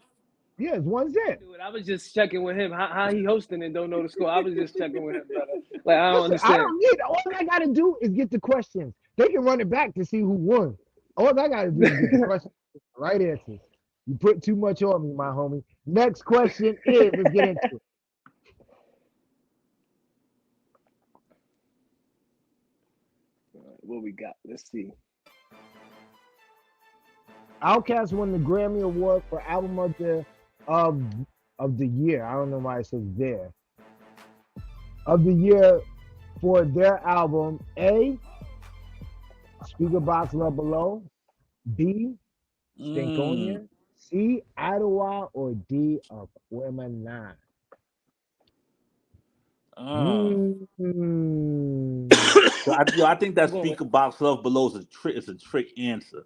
Yeah, it's 1-0. Dude, I was just checking with him. How he hosting and don't know the score? I was just checking with him, brother. Like I don't Listen, I understand. don't need. All I gotta do is get the questions. They can run it back to see who won. All I gotta do is get the questions, right answers. You put too much on me, my homie. Next question is, let's get into it. What we got? Let's see. Outkast won the Grammy Award for Album of of the Year. I don't know why it says there. Of the year for their album A, Speaker Box Love Below, B, Stankonia, C, Ottawa, or D, Aquemini. So I think that I'm going with- speaker box love below is a trick answer.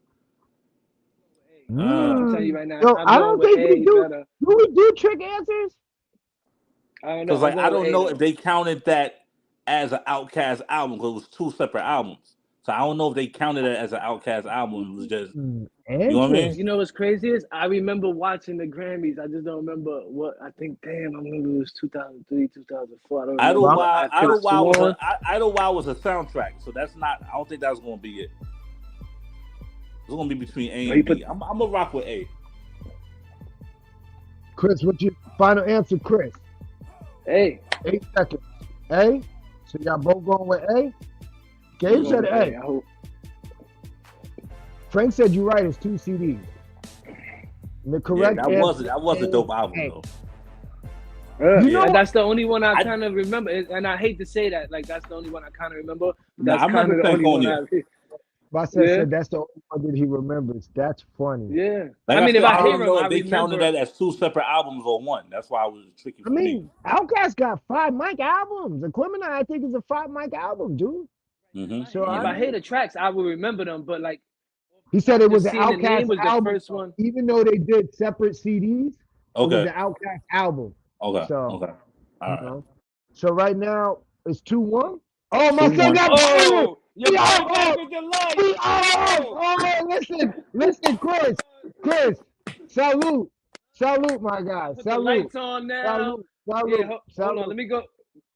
I'm telling you right now. Yo, I'm I going don't with think A we do. better. Do we do trick answers? I don't know. Because like I'm I going with don't A, know though. if they counted that as an Outkast album because it was two separate albums. So I don't know if they counted it as an Outkast album. It was just you know what I mean? You know what's crazy is I remember watching the Grammys. I just don't remember what I think. Damn, I remember it was 2003, 2004. I don't remember. Idlewild was a soundtrack, so that's not. I don't think that's going to be it. It's going to be between A and B. I'm gonna rock with A. Chris, what's your final answer, Chris? A. 8 seconds. A. So y'all both going with A? Gabe said A. I hope. Frank said you're right. It's 2 CDs. The correct that was a dope album though. That's the only one I kind of remember, and I hate to say that. Like that's the only one I kind of remember. That's I kind of remember the only one. Stankonia. Bassa said that's the only one that he remembers. That's funny. Yeah. Like I mean, if I hear him, know I if they remember. counted that as 2 separate albums or one. That's why it was tricky for me. Outkast got 5 mic albums. Aquemini, I think, is a 5 mic album, dude. Mm-hmm. So if I hear the tracks, I will remember them. But like, he said it was an seeing the name Outkast was the album, first one. even though they did separate CDs. Okay. It was an Outkast album. Okay. So, okay. All right. So right now it's 2-1. Oh, my son 2-1. got Oh, we listen, Chris, salute. Salute, my guy. Put the Salute. lights on now. Salute. Yeah, Salute. hold Salute. on. Let me go.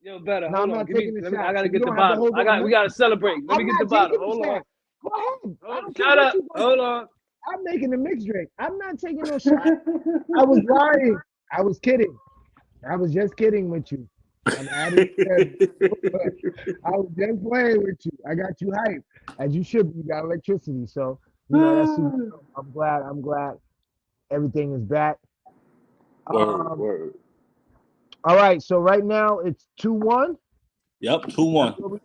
Yo, better. No, Hold I'm on. not Give me. taking the Let me. shot. I gotta So get you the don't have to bottle. hold on. We gotta celebrate. Let me I'm get the not bottle. taking the Hold on. shot. Go ahead. I don't care Shut what up. you Hold on. I'm making a mixed drink. I'm not taking no shot. I was lying. I was kidding. I was just kidding with you. I'm adding. I was just playing with you. I got you hyped, as you should be. You got electricity, so that's super. Dope. I'm glad. Everything is back. Word. All right. So right now it's 2-1. Yep, 2-1.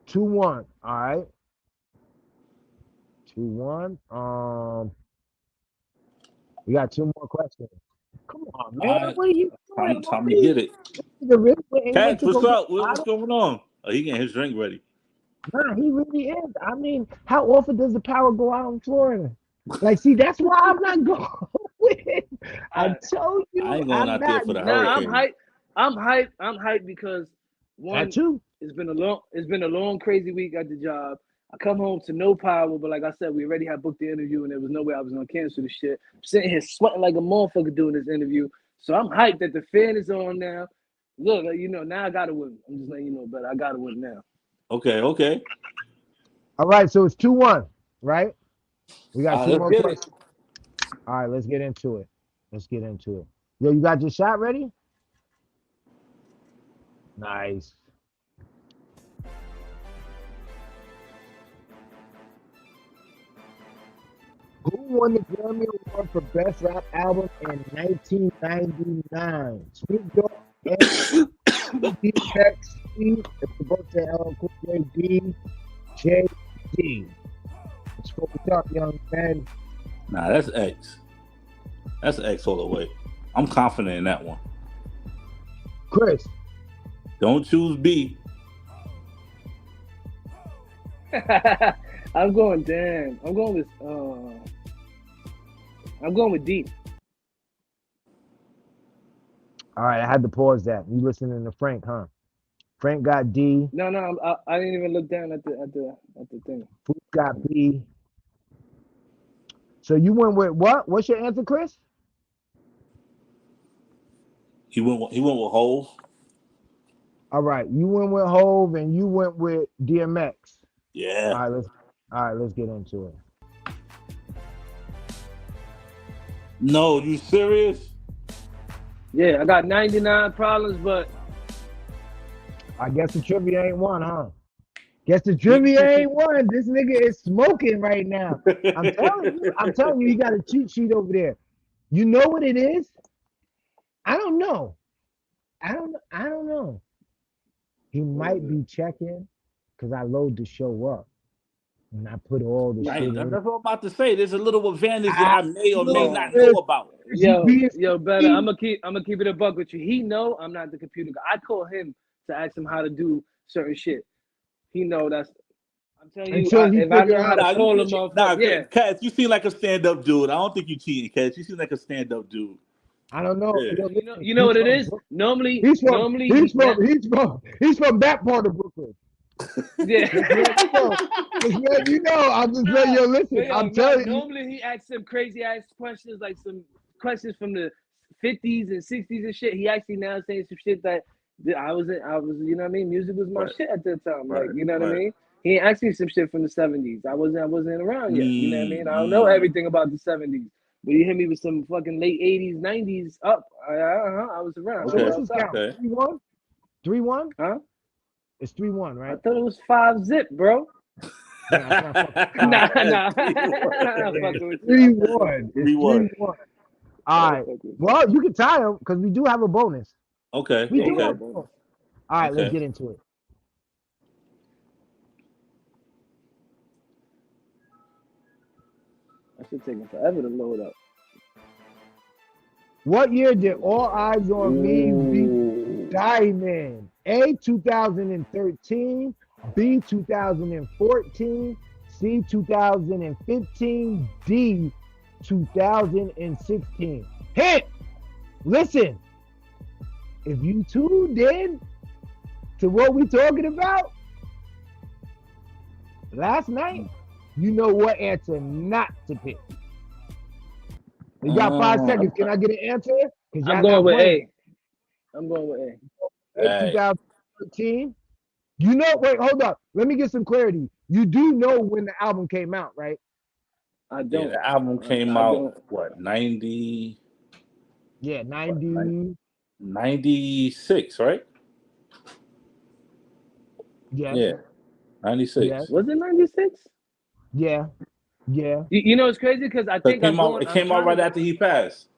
2-1. All right. 2-1. We got 2 more questions. Come on, man. What are you doing? Time to get it. Cash, what's up? What's going on? Oh, he getting his drink ready. Nah, he really is. I mean, how often does the power go out in Florida? Like, see, that's why I'm not going with it. I told you. I ain't going out there for the hurricane. I'm hyped because one, it's been a long, crazy week at the job. I come home to no power, but like I said, we already had booked the interview, and there was no way I was gonna cancel the shit. I'm sitting here sweating like a motherfucker doing this interview, so I'm hyped that the fan is on now. Look, now I gotta win. I'm just letting you know, but I gotta win now. Okay. All right, so it's 2-1, right? We got 2 let's more get questions. All right, let's get into it. Yo, you got your shot ready? Nice. Who won the Grammy Award for Best Rap Album in 1999? Snoop Dogg, D-X, C, it's supposed to LL Cool J, D, J, D. Let's focus up, young man. Nah, that's X. That's X all the way. I'm confident in that one. Chris. Don't choose B. I'm going with D. All right, I had to pause that. You listening to Frank, huh? Frank got D. No, I didn't even look down at the thing. Food got B. So you went with what? What's your answer, Chris? He went with Hove. All right, you went with Hove and you went with DMX. Yeah. All right, let's get into it. No, you serious? Yeah, I got 99 problems, but I guess the trivia ain't won, huh? Guess the trivia ain't won. This nigga is smoking right now. I'm telling you, he got a cheat sheet over there. You know what it is? I don't know. He might be checking because I load the show up and I put all the shit in. That's what I'm about to say. There's a little advantage that I may or may not know about. Yo, better. I'm gonna keep it a buck with you. He know I'm not the computer guy. I call him to ask him how to do certain shit. He know that's. I'm telling you, if I know how to call him off, yeah. Kat, you seem like a stand-up dude. I don't think you cheating, Kat. You seem like a stand-up dude. I don't know. Yeah. You know what it is? Normally, he's from that part of Brooklyn. Yeah. You know, I'm just letting you listen. I'm telling you. Normally he asks some crazy ass questions, like some questions from the 50s and 60s and shit. He actually now saying some shit that I was, you know what I mean? Music was my shit at that time. Like, you know what I mean? He ain't asked me some shit from the 70s. I wasn't around yet. You know what I mean? I don't know everything about the 70s. But you hit me with some fucking late 80s, 90s up. I was around. So what's this count? 3-1? 3-1? Huh? It's 3-1, right? I thought it was 5-zip, bro. Nah. 3-1. It's 3-1. All right. Well, you can tie them because we do have a bonus. Okay. We do have a bonus. All right, let's get into it. That should take forever to load up. What year did All Eyes on Me beat Diamond? A, 2013, B, 2014, C, 2015, D, 2016. Hit! Listen, if you tuned in to what we talking about last night, you know what answer not to pick. You got 5 Uh, seconds. Can I get an answer? Because I'm y'all going not with playing. A. I'm going with A. Hey, Hey. 2013. You know, wait, hold up. Let me get some clarity. You do know when the album came out, right? I Yeah, don't. the album came I out, don't. what, 90, Yeah, what, 90. 96, right? Yes, Yeah, yes, 96. Was it 96? yeah, yeah. You know it's crazy because I So it think came out, it I'm came out trying right to after he passed.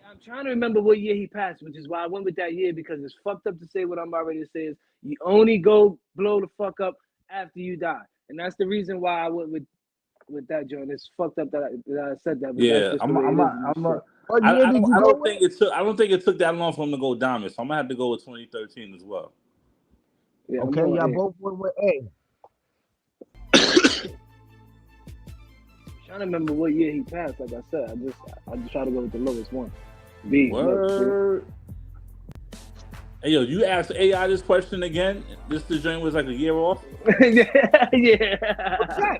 I'm trying to remember what year he passed, which is why I went with that year because it's fucked up to say what I'm about ready to say is you only go blow the fuck up after you die, and that's the reason why I went with that joint. It's fucked up that I said that, but that's Yeah, just the way it is in this I'm shit. a, What year did you I go don't with? think it took, I don't think it took that long for him to go diamond. So I'm gonna have to go with 2013 as well. Yeah, I'm Okay, going y'all A. both went with A. Trying to remember what year he passed. Like I said, I just try to go with the lowest one. B. Word. Hey, yo, you asked AI this question again. This the joint was like a year off. Yeah. What's that?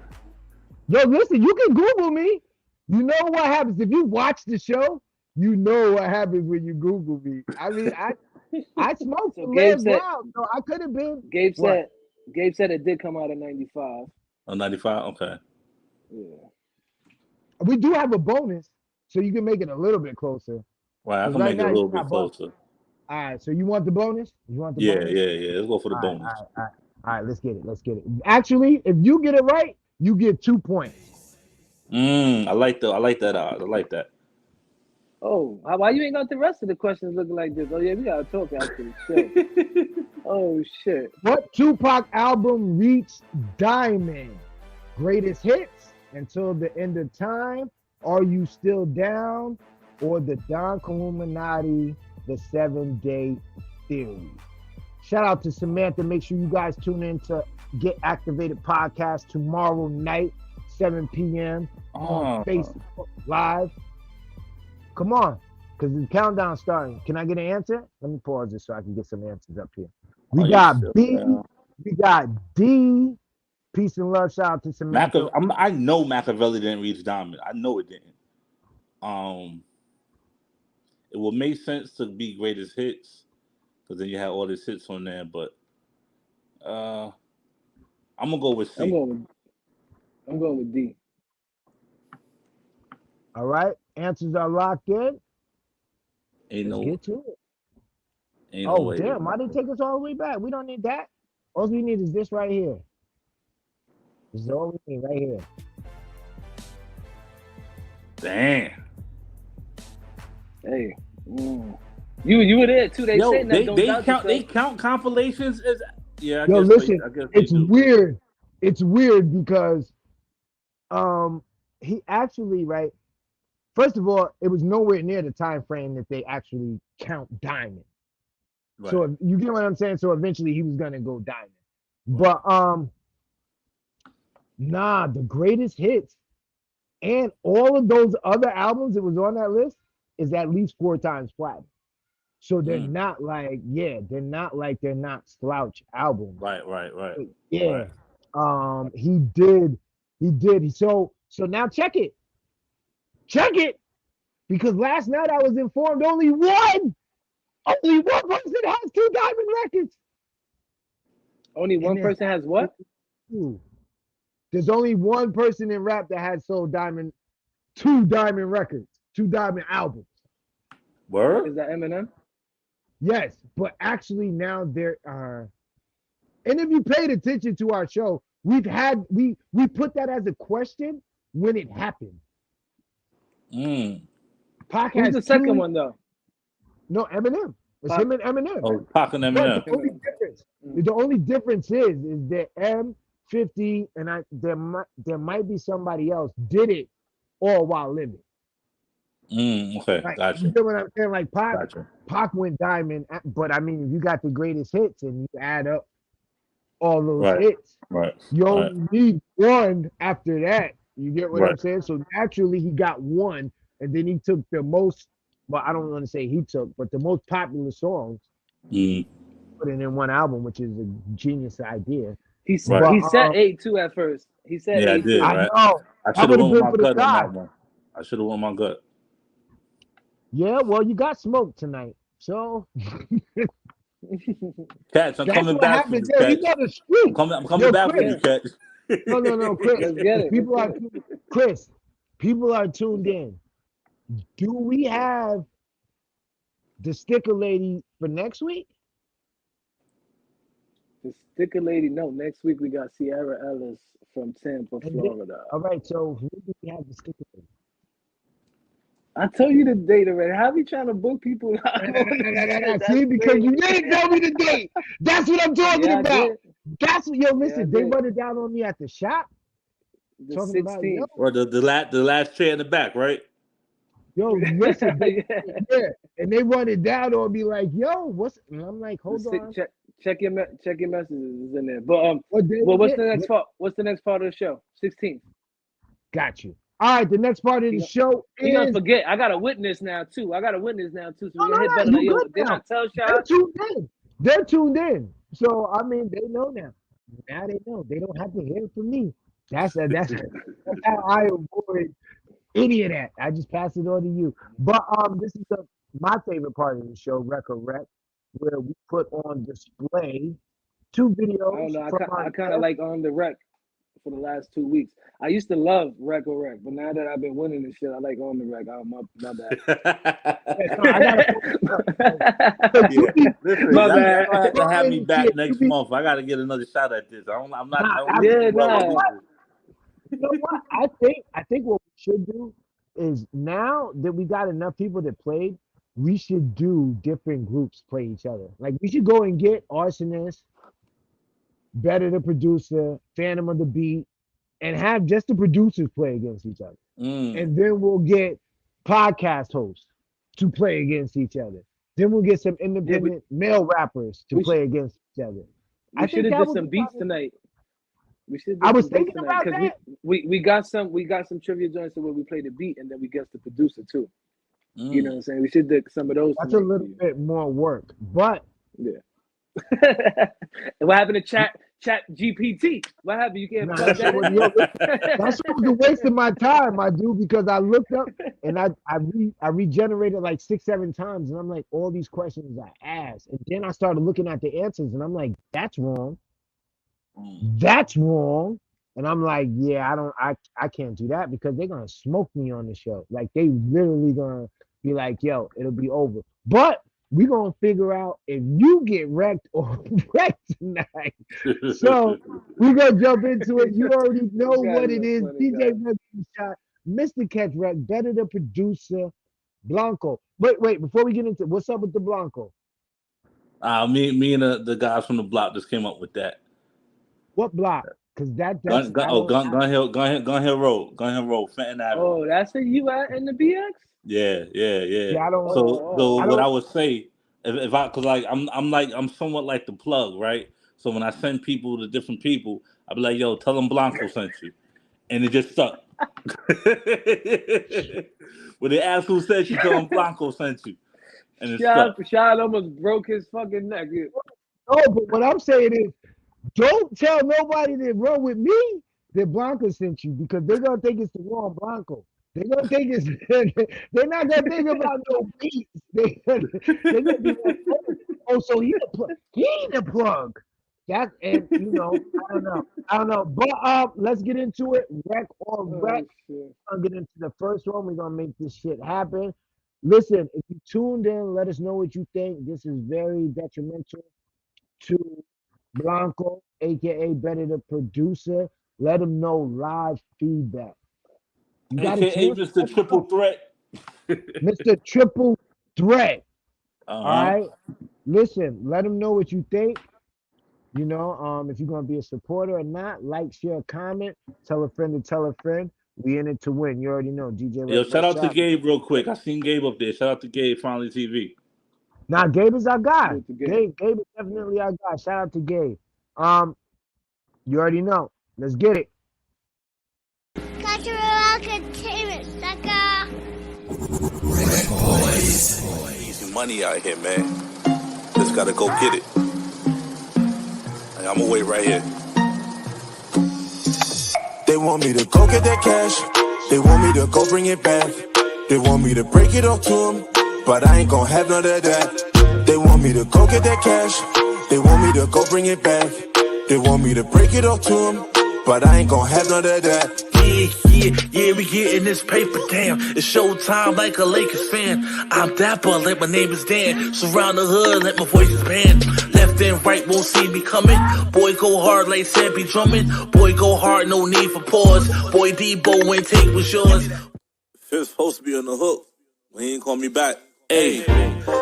Yo, listen, you can Google me. You know what happens if you watch the show. You know what happens when you Google me. I mean, I smoked So for Gabe Les said Brown, so I could have been. Gabe What? said it did come out in 95. Oh, 95? Okay. Yeah. We do have a bonus, so you can make it a little bit closer. Right, I Because can right make it now a you little bit got both. closer. All right, so you want the bonus? You want the Yeah, bonus? yeah, yeah. Let's go for the All right, bonus. all right. Let's get it. Let's get it. Actually, if you get it right, you get 2 points. I like that odds. I like that. Oh, why you ain't got the rest of the questions looking like this? Oh yeah, we gotta talk after the show. Oh shit. What Tupac album reached diamond? Greatest hits, Until the End of Time, Are You Still Down, or the Don Illuminati, The 7-Day Theory. Shout out to Samantha. Make sure you guys tune in to Get Activated podcast tomorrow night, 7 p.m. on Facebook Live. Come on, because the countdown's starting. Can I get an answer? Let me pause this so I can get some answers up here. We got B. We got D. Peace and love. Shout out to Samantha. I know Machiavelli didn't reach diamond. I know it didn't. It will make sense to be greatest hits because then you have all these hits on there. But I'm gonna go with C. I'm going with D. All right, answers are locked in. Let's get to it. Ain't no way. Damn! Why did they take us all the way back? We don't need that. All we need is this right here. This is all we need right here. Damn. Hey, you were there too. They saying that they count compilations as yeah. Yo, listen, it's weird. It's weird because he actually, right. First of all, it was nowhere near the time frame that they actually count diamond. Right. So you get what I'm saying? So eventually he was gonna go diamond. Right. But nah, the greatest hits and all of those other albums that was on that list is at least 4 times platinum. So they're not like, they're not slouch albums. Right. Yeah. Right. He did. So now check it. Because last night I was informed only one person has 2 diamond records. Only one person has what? There's only one person in rap that has sold 2 diamond records, 2 diamond albums. Word? Is that Eminem? Yes, but actually now there are. And if you paid attention to our show, we put that as a question when it happened. Pac Who's the second one though? No, Eminem. It's him and Eminem. Oh, Pac and Eminem. The only difference is that M50 and there might be somebody else did it all while living. Okay, like, gotcha. You know what I'm saying? Like Pac went diamond, but I mean, if you got the greatest hits and you add up all those hits, you only need one after that. You get what I'm saying? So naturally, he got one, and then he took the most. Well, I don't want to say he took, but the most popular songs, put it in one album, which is a genius idea. He said 8 too at first. He said 8 I did. too. Right? I know. I should have went with my gut on that one. I should have won my gut. Yeah, well, you got smoked tonight. So Catch, I'm that's coming what back for happens. you, Yo, you Catch. know the street. I'm coming Yo, back for Chris. you, Catch. No, Chris. Let's get If it. people are Chris, people are tuned in. Do we have the sticker lady for next week? The sticker lady. No, next week we got Sierra Ellis from Tampa, And then, Florida. all right, so who do we have the sticker lady? I told you the date already. How we trying to book people? See, because you didn't tell me the date. That's what I'm talking Yeah, I about. did. That's what, yo, Yeah, I listen, they did. run it down on me at the shop. The Talking about, yo, 16th. Or the last chair in the back, right? listen, Yeah. yeah. And they run it down on me like, yo, what's, and I'm like, hold on. Check your messages is in there. But What day well, is what's it? the next part? What's the next part of the show? 16th. Got you. All right, the next part of the show You gonna is, forget? I got a witness now too. So no, we gonna hit better. you Like, yo, good didn't I now. tell They're y'all? tuned in. They're tuned in. So, I mean, they know now. Now they know. They don't have to hear it from me. That's how I avoid any of that. I just pass it on to you. But this is my favorite part of the show, Record Rec, where we put on display two I don't videos know. from our I kind of guests. like on the rec for the last 2 weeks. I used to love rec, but now that I've been winning this shit, I like on the rec. Oh, my Yeah, so I gotta bad. so you be, Listen, My y'all bad. gonna have to have me shit, back you next be, month. I gotta get another shot at this. I'm not. nah, I don't usually Yeah, do well you know with nah. what? losing. You know what? I think what we should do is now that we got enough people that played, we should do different groups play each other. Like we should go and get Arsonist, Better the Producer, Phantom of the Beat, and have just the producers play against each other. Mm. And then we'll get podcast hosts to play against each other. Then we'll get some independent male rappers to we play against each other. I We should think have that did would some be beats kind of, tonight. We should I do was some beats thinking tonight about because that. we got some trivia joints where we play the beat and then we guess the producer too. You know what I'm saying? We should do some of those That's a tonight for little you. bit more work. But Yeah. And what happened to chat GPT? What happened? You can't nah, plug that in yo, listen, there? that shit was a waste of my time, my dude, because I looked up and I regenerated like 6, 7 times, and I'm like, all these questions I asked, and then I started looking at the answers, and I'm like, that's wrong, that's wrong, and I'm like, yeah, I can't do that because they're gonna smoke me on the show, like they literally gonna be like, yo, it'll be over, but we gonna figure out if you get wrecked or wrecked tonight. So we're gonna jump into it. You already know You guys what it are is. funny, DJ guys. Red Shot, Mr. Catch Wreck, Better the Producer, Blanco. Wait, before we get into what's up with the Blanco? Me and the guys from the block just came up with that. What block? Because that's Gun Hill Road, Fenton Avenue. Oh, that's it. You at in the BX? Yeah. I don't So I what I don't would say if I cause like I'm somewhat like the plug, right? So when I send people to different people, I be like, yo, tell them Blanco sent you, and it just stuck. When they ask who sent you, tell them Blanco sent you, and it stuck. Shad almost broke his fucking neck. know, but what I'm saying is don't tell nobody that run with me that Blanco sent you because they're gonna think it's the wrong Blanco. They're gonna think it's they're not gonna think about no beats. They're gonna be like, oh, so he the plug. That and I don't know. But let's get into it. Wreck or wreck. We're gonna get into the first one. We're gonna make this shit happen. Listen, if you tuned in, let us know what you think. This is very detrimental to Blanco, aka Better the Producer. Let him know live feedback. You got a AKA chance, Mr. Triple Threat. Mr. Triple Threat. Uh-huh. All right. Listen, let him know what you think. You know, if you're gonna be a supporter or not, like, share, comment, tell a friend to tell a friend. We in it to win. You already know, DJ. Yo, shout out to Gabe real quick. I seen Gabe up there. Shout out to Gabe, Finally TV. Now, Gabe is our guy. Gabe. Gabe is definitely our guy. Shout out to Gabe. You already know. Let's get it. Cultural entertainment, sucker. Easy money out here, man. Just gotta go get it. I'm gonna wait right here. They want me to go get that cash. They want me to go bring it back. They want me to break it off to them. but I ain't gon' have none of that. They want me to go get that cash, they want me to go bring it back. They want me to break it off to them, but I ain't gon' have none of that. Yeah, we getting this paper, damn. It's showtime like a Lakers fan. I'm dapper, like my name is Dan. Surround the hood, like my voice is banned. Left and right won't see me coming. Boy, go hard like Sammy drumming. Boy, go hard, no need for pause. Boy, Debo ain't take was yours. Fifth supposed to be on the hook. He ain't call me back. Hey,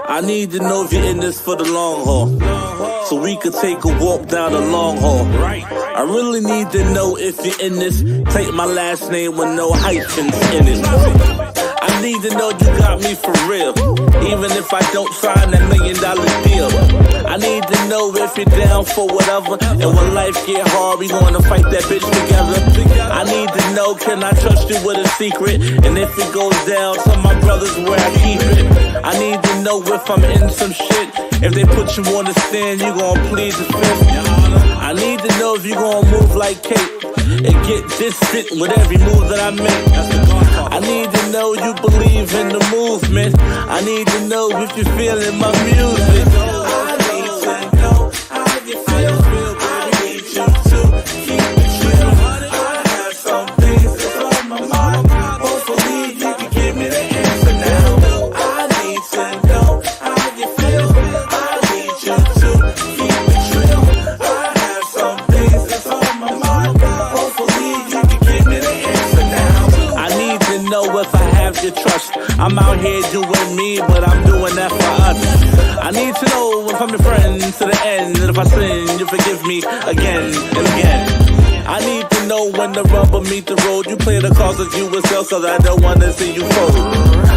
I need to know if you're in this for the long haul, so we could take a walk down the long haul. I really need to know if you're in this. Take my last name with no hyphens in it. I need to know you got me for real, even if I don't sign that $1 million deal. I need to know if you're down for whatever, and when life get hard, we gonna fight that bitch together. I need to know, can I trust you with a secret? And if it goes down, tell my brothers where I keep it. I need to know if I'm in some shit. If they put you on the stand, you gon' plead the fifth. I need to know if you gon' move like Kate and get distant with every move that I make. I need to know you believe in the movement. I need to know if you're feeling my music. I need to know how you feel. I need you to keep it real. I have some things that's on my mind. Hopefully you can give me the answer now. I need to know how you feel. I need you to keep it real. I have some things that's on my mind. Hopefully you can give me the answer now. I need to know if I have your trust. I'm out here doing me, but I'm doing that for us. I need to know if I'm your friend to the end, and if I sin, you forgive me again and again. I need to know when the rubber meet the road. You play the cards that you will sell, cause I don't wanna see you fold.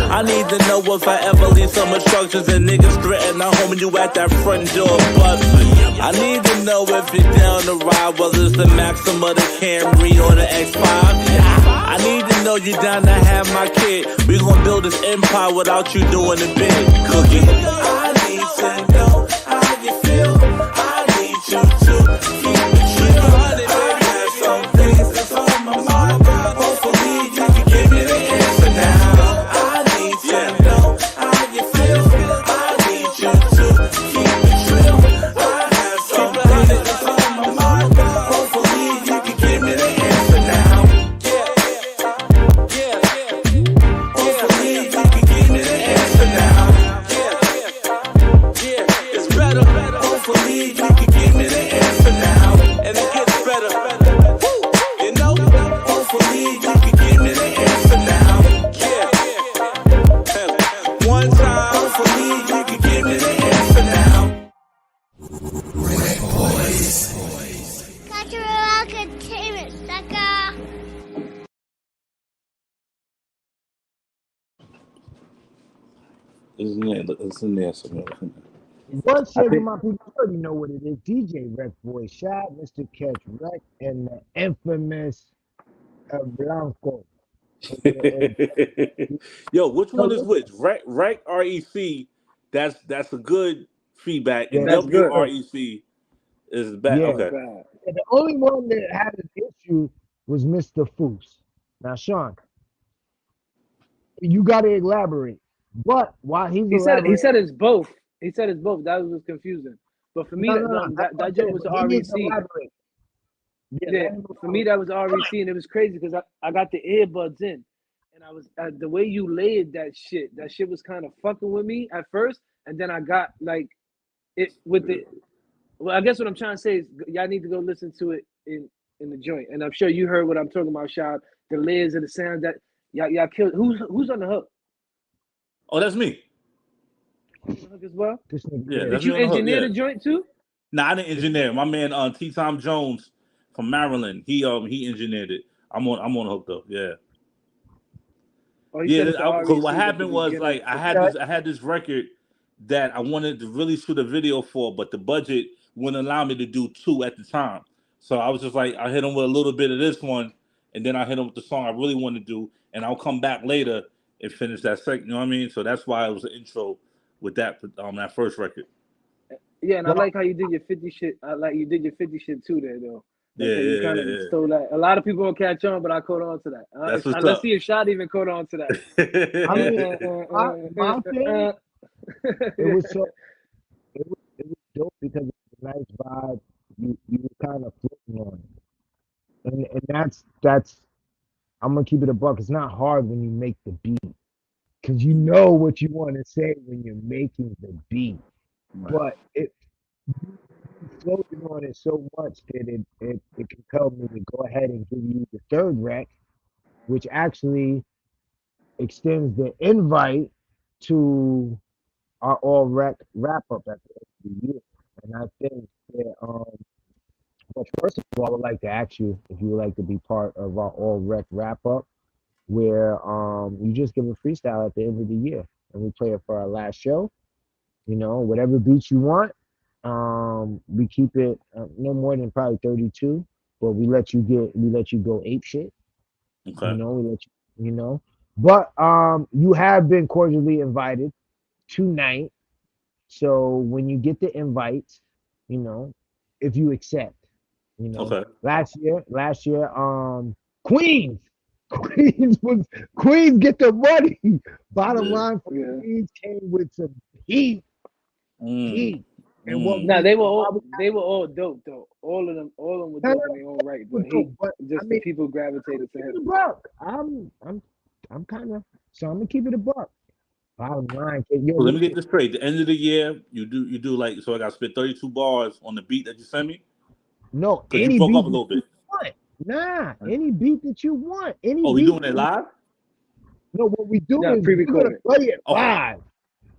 I need to know if I ever leave some instructions and niggas threaten to home you at that front door bustin'. I need to know if you're down the ride, whether it's the Maxima, the Camry, or the X5. I need to know you down to have my kid. We gon' build this empire without you doing it big. Cookie. I need to know how you feel. I need you to keep it real. I have some things that's on my mind. Hopefully you can give me the answer now. I need to know how you feel. I need you to keep it real. I have some things that's on my mind. Hopefully you can give me the answer now. Hopefully you can give me the answer now. It's better. Hopefully you can give me the answer now. And it gets better. You know? Hopefully you can give me the answer now. One time. Hopefully you can give me the answer now. Cultural Entertainment, sucker. It's in there somewhere. One shaking my people already know what it is. DJ RecBoys, Shad, Mr. Catch Rec, and the infamous Blanco. Yo, which one is which? Rec REC. That's a good feedback, and That's good. WREC is bad. Yeah. Okay. Bad. And the only one that had an issue was Mr. Foose. Now, Sean, you got to elaborate. But while he's He said elaborating, it's both. He said it's both. That was confusing. But for me, that joke was REC. Yeah, for me that was REC, and it was crazy because I got the earbuds in, and I was the way you laid that shit was kind of fucking with me at first, and then I got like it with the. Well, I guess what I'm trying to say is y'all need to go listen to it in the joint, and I'm sure you heard what I'm talking about, Shad. The layers of the sound that y'all killed. Who's on the hook? Oh, that's me. On the hook as well. Yeah, Did you engineer the joint too? Nah, I didn't engineer. My man T. Tom Jones from Maryland. He engineered it. I'm on hook though. Yeah. Oh, because what happened was like I had this record that I wanted to really shoot a video for, but the budget wouldn't allow me to do two at the time. So I was just like, I hit him with a little bit of this one, and then I hit him with the song I really want to do, and I'll come back later and finish that second. You know what I mean? So that's why it was an intro with that first record. Yeah, and I like how you did your 50 shit. I like you did your 50 shit too there though. Yeah, Okay, you yeah, kind yeah, of yeah. stole that. A lot of people don't catch on, but I caught on to that. That's what's Let's up. see if Shad even caught on to that. I mean, my thing, it was so it was dope because it was a nice vibe. You were kind of floating on it, and that's I'm gonna keep it a buck. It's not hard when you make the beat because you know what you want to say when you're making the beat, but it you floating on it so much that it compelled me to go ahead and give you the third rec, which actually extends the invite to our all rec wrap up at the end of the year. And I think that well, first of all, I would like to ask you if you would like to be part of our all rec wrap up, where you just give a freestyle at the end of the year, and we play it for our last show. You know, whatever beats you want. We keep it no more than probably 32, but we let you go ape shit. Okay. You know, we let you know. But you have been cordially invited tonight. So when you get the invites, you know, if you accept, you know, Okay. last year, Queens, Queens get the money. Bottom Yeah. line for Queens came with some heat, heat. And what Nah, we, they were why all dope though. All of them were No, dope in their own right. we But dope, but just I the mean, people gravitated to keep it him. a buck. I'm kind of so I'm gonna keep it a buck. Bottom line, yo, So let me listen, get this straight. The end of the year, you do like so. I got to spit 32 bars on the beat that you sent me no, because you any broke beat up a that little you bit. want. Nah, any beat that you want. Any Oh, we beat. doing it live? No, what we do Yeah, is we're gonna pre-recorded. play it Okay. live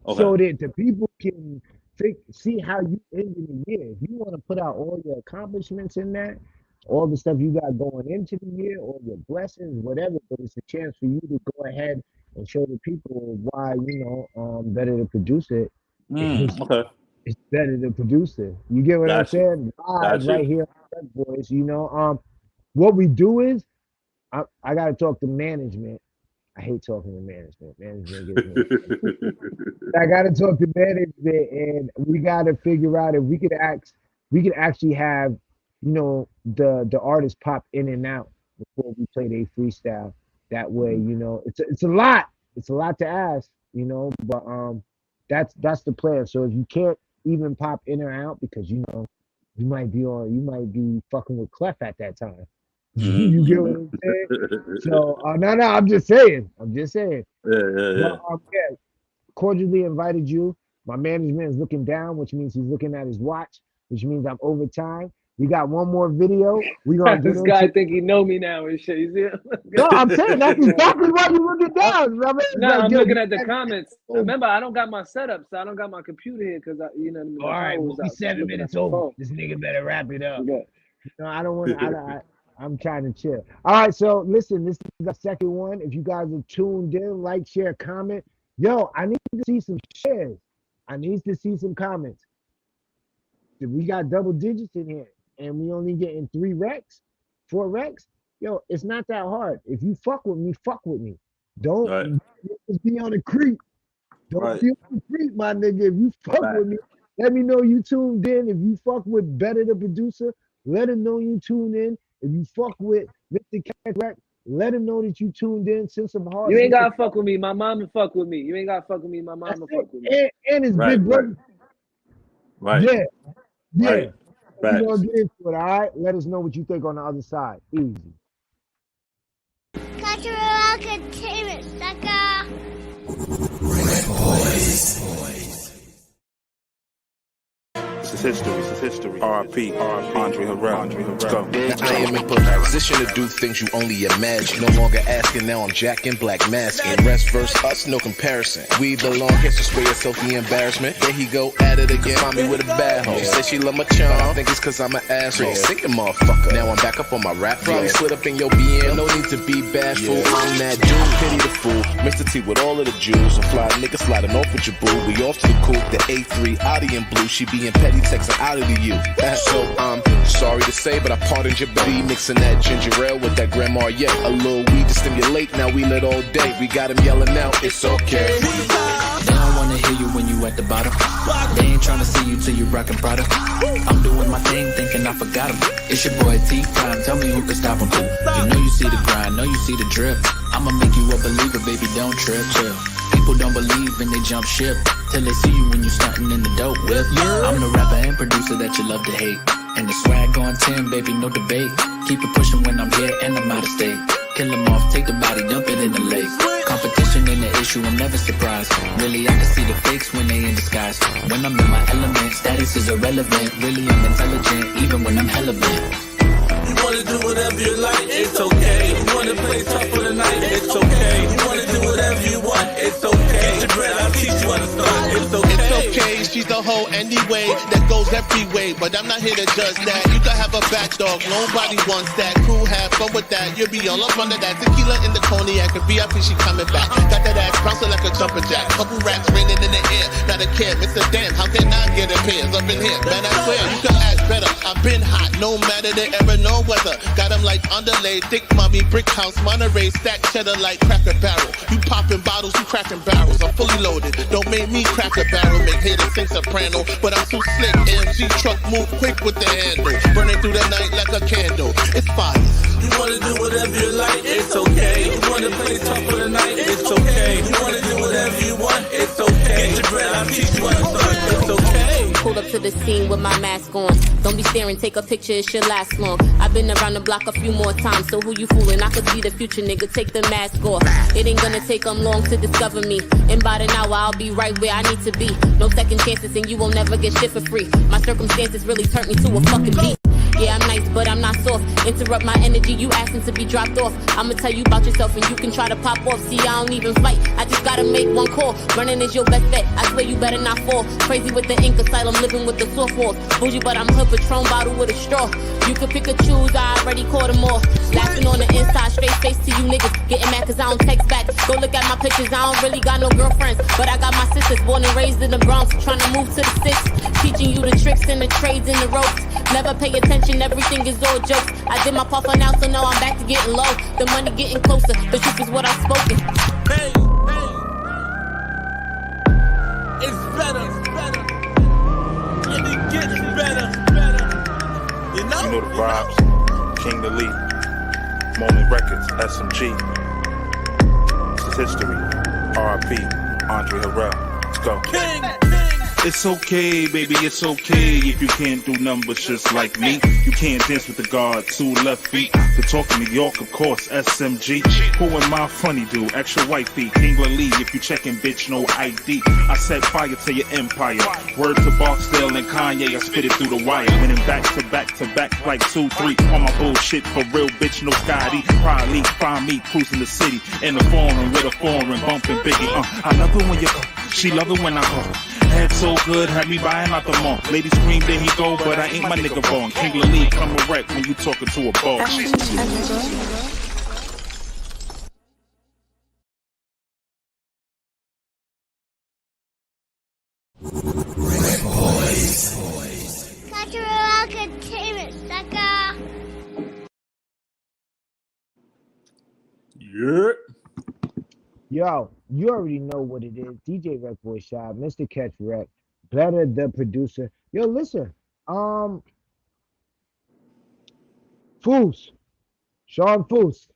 Okay. so that the people can see how you end in the year. If you want to put out all your accomplishments in that, all the stuff you got going into the year, all your blessings, whatever, but it's a chance for you to go ahead and show the people why, Better to Produce It is Okay. it's better to produce it. You get what I'm Got you. saying? Live Got right you. here on RecBoys. What we do is I gotta talk to management. I hate talking to management. Management gets me. I gotta talk to management, and we gotta figure out if we could actually have, the artists pop in and out before we play their freestyle. That way, it's a lot. It's a lot to ask, but that's the plan. So if you can't even pop in or out because you might be fucking with Clef at that time. You get what I'm saying? So no, I'm just saying. Yeah. But yeah, cordially invited you. My management is looking down, which means he's looking at his watch, which means I'm over time. We got one more video. We're gonna get This guy into. think he know me now and shit. You see him? No, I'm saying that's exactly why you're looking down. I mean, it's No, like, I'm yo, looking we at the had- comments. Remember, I don't got my setup, so I don't got my computer here because the All right, power well, was we out. So I'm 7 looking at minutes the over. phone. This nigga better wrap it up. Yeah. No, I don't want to. I'm trying to chill. All right, so listen, this is the second one. If you guys are tuned in, like, share, comment. Yo, I need to see some shares. I need to see some comments. We got double digits in here, and we only getting 4 recs. Yo, it's not that hard. If you fuck with me, fuck with me. Right. Don't just be on the creep. Don't Right. be on the creep, my nigga. If you fuck Right. with me, let me know you tuned in. If you fuck with Better the Producer, let him know you tuned in. If you fuck with Mr. Cataract, let him know that you tuned in. Send some hearts. You ain't gotta fuck with me. My mama fuck with me. You ain't gotta fuck with me. My mama fuck with me. And his Right. big brother. Right. Yeah. Right. We're Facts. gonna get into it, all right? Let us know what you think on the other side. Easy. Cultural entertainment, sucker. This is history. R.P. Andre Harrell. Let's go. Now I am in position to do things you only imagine. No longer asking, now I'm jacking, black masking. Rest versus us, no comparison. We belong here, so spare yourself the embarrassment. There he go at it again. Find me with a bad hoe. She said she love my charm. I think it's cause I'm an asshole. Singing motherfucker. Now I'm back up on my rap. Probably slid up in your BM. No need to be bashful. I'm that dude, pity the fool. Mr. T with all of the jewels. A fly nigga sliding off with your boo. We off to the coupe, the A3, Audi in blue. She be in petty texting out of you. So I'm sorry to say, but I pardoned your baby. Mixing that ginger ale with that grandma, yeah. A little weed to stimulate, now we lit all day. We got him yelling out, it's okay. They don't wanna hear you when you you at the bottom. They ain't tryna see you till you rockin' Prada. I'm doing my thing, thinking I forgot him. It's your boy T-Time, tell me who can stop him. You know you see the grind, know you see the drip. I'ma make you a believer, baby, don't trip, chill. People don't believe and they jump ship till they see you when you stuntin' in the dope whip. I'm the rapper and producer that you love to hate. And the swag on 10, baby, no debate. Keep it pushing when I'm here and I'm out of state. Kill them off, take the body, dump it in the lake. Competition ain't an issue, I'm never surprised. Really, I can see the fakes when they in disguise. When I'm in my element, status is irrelevant. Really, I'm intelligent, even when I'm hella bent. You wanna do whatever you like, it's okay. You wanna play tough for the night, it's okay. You wanna do whatever you want, it's okay. Get your bread, I'll teach you how to start, it's okay. It's okay, she's a hoe anyway, that goes every way, but I'm not here to judge that. You can have a back dog, nobody wants that. Cool, have fun with that, you'll be all up under that. Tequila in the cognac, and VIP, she coming back. Got that ass bouncing like a jumping jack. Couple racks raining in the air, not a care, Mr. Damn, how can I get a pair up in here? Man, I swear, you can act better. I've been hot, no matter the ever, no weather. Got them like underlay, thick mommy, brick house, Monterey, stack cheddar like Cracker Barrel. You popping bottles, you cracking barrels. I'm fully loaded. Don't make me crack a barrel, make haters sing soprano. But I'm too slick. AMG truck move quick with the handle, burning through the night like a candle. It's fire. You wanna do whatever you like, it's okay. You wanna play tough for the night, it's okay. You wanna do whatever you want, it's okay. Get your bread, I'll teach you how to start, it's okay. Pulled up to the scene with my mask on. Don't be staring, take a picture, it should last long. I've been around the block a few more times, so who you fooling? I could see the future, nigga, take the mask off. It ain't gonna take them long to discover me. In about an hour, I'll be right where I need to be. No second chances, and you won't never get shit for free. My circumstances really turned me to a fucking beat. Yeah, I'm nice, but I'm not soft. Interrupt my energy, you asking to be dropped off. I'ma tell you about yourself and you can try to pop off. See, I don't even fight, I just gotta make one call. Running is your best bet, I swear you better not fall. Crazy with the ink asylum, living with the soft walls. Bougie, but I'm hood, Patron bottle with a straw. You can pick or choose, I already caught them all. Laughing on the inside, straight face to you niggas. Getting mad cause I don't text back. Go look at my pictures, I don't really got no girlfriends. But I got my sisters, born and raised in the Bronx. Trying to move to the six, teaching you the tricks and the trades and the ropes. Never pay attention, everything is all jokes. I did my puff on out, so now I'm back to getting low. The money getting closer, the truth is what I've spoken. Hey, it's better, and it gets better. You know the vibes. King the Lead, Moment Records, SMG. This is history. R.I.P. Andre Harrell. Let's go. King. It's okay, baby, it's okay if you can't do numbers just like me. You can't dance with the guard, 2 left feet. The talking New York, of course, SMG. Who am I funny, dude? Extra wifey, King Lee. If you checking, bitch, no ID. I set fire to your empire. Word to Barksdale and Kanye, I spit it through the wire. Winning back to back like 2-3. On my bullshit, for real, bitch, no Scotty. Probably find me cruising the city in the foreign with a foreign bumping Biggie. I love it when you call, she love it when I call. Head so good, had me buying out the mall. Lady scream, there he go, but I ain't my nigga born. King Lee, come erect when you talking to a boss. Cultural entertainment, sucker. Yeah. Yo, you already know what it is. DJ RecBoys Shop, Mr. Catch Rec, Betta The-Producer. Yo, listen. Foos. Sean Foos.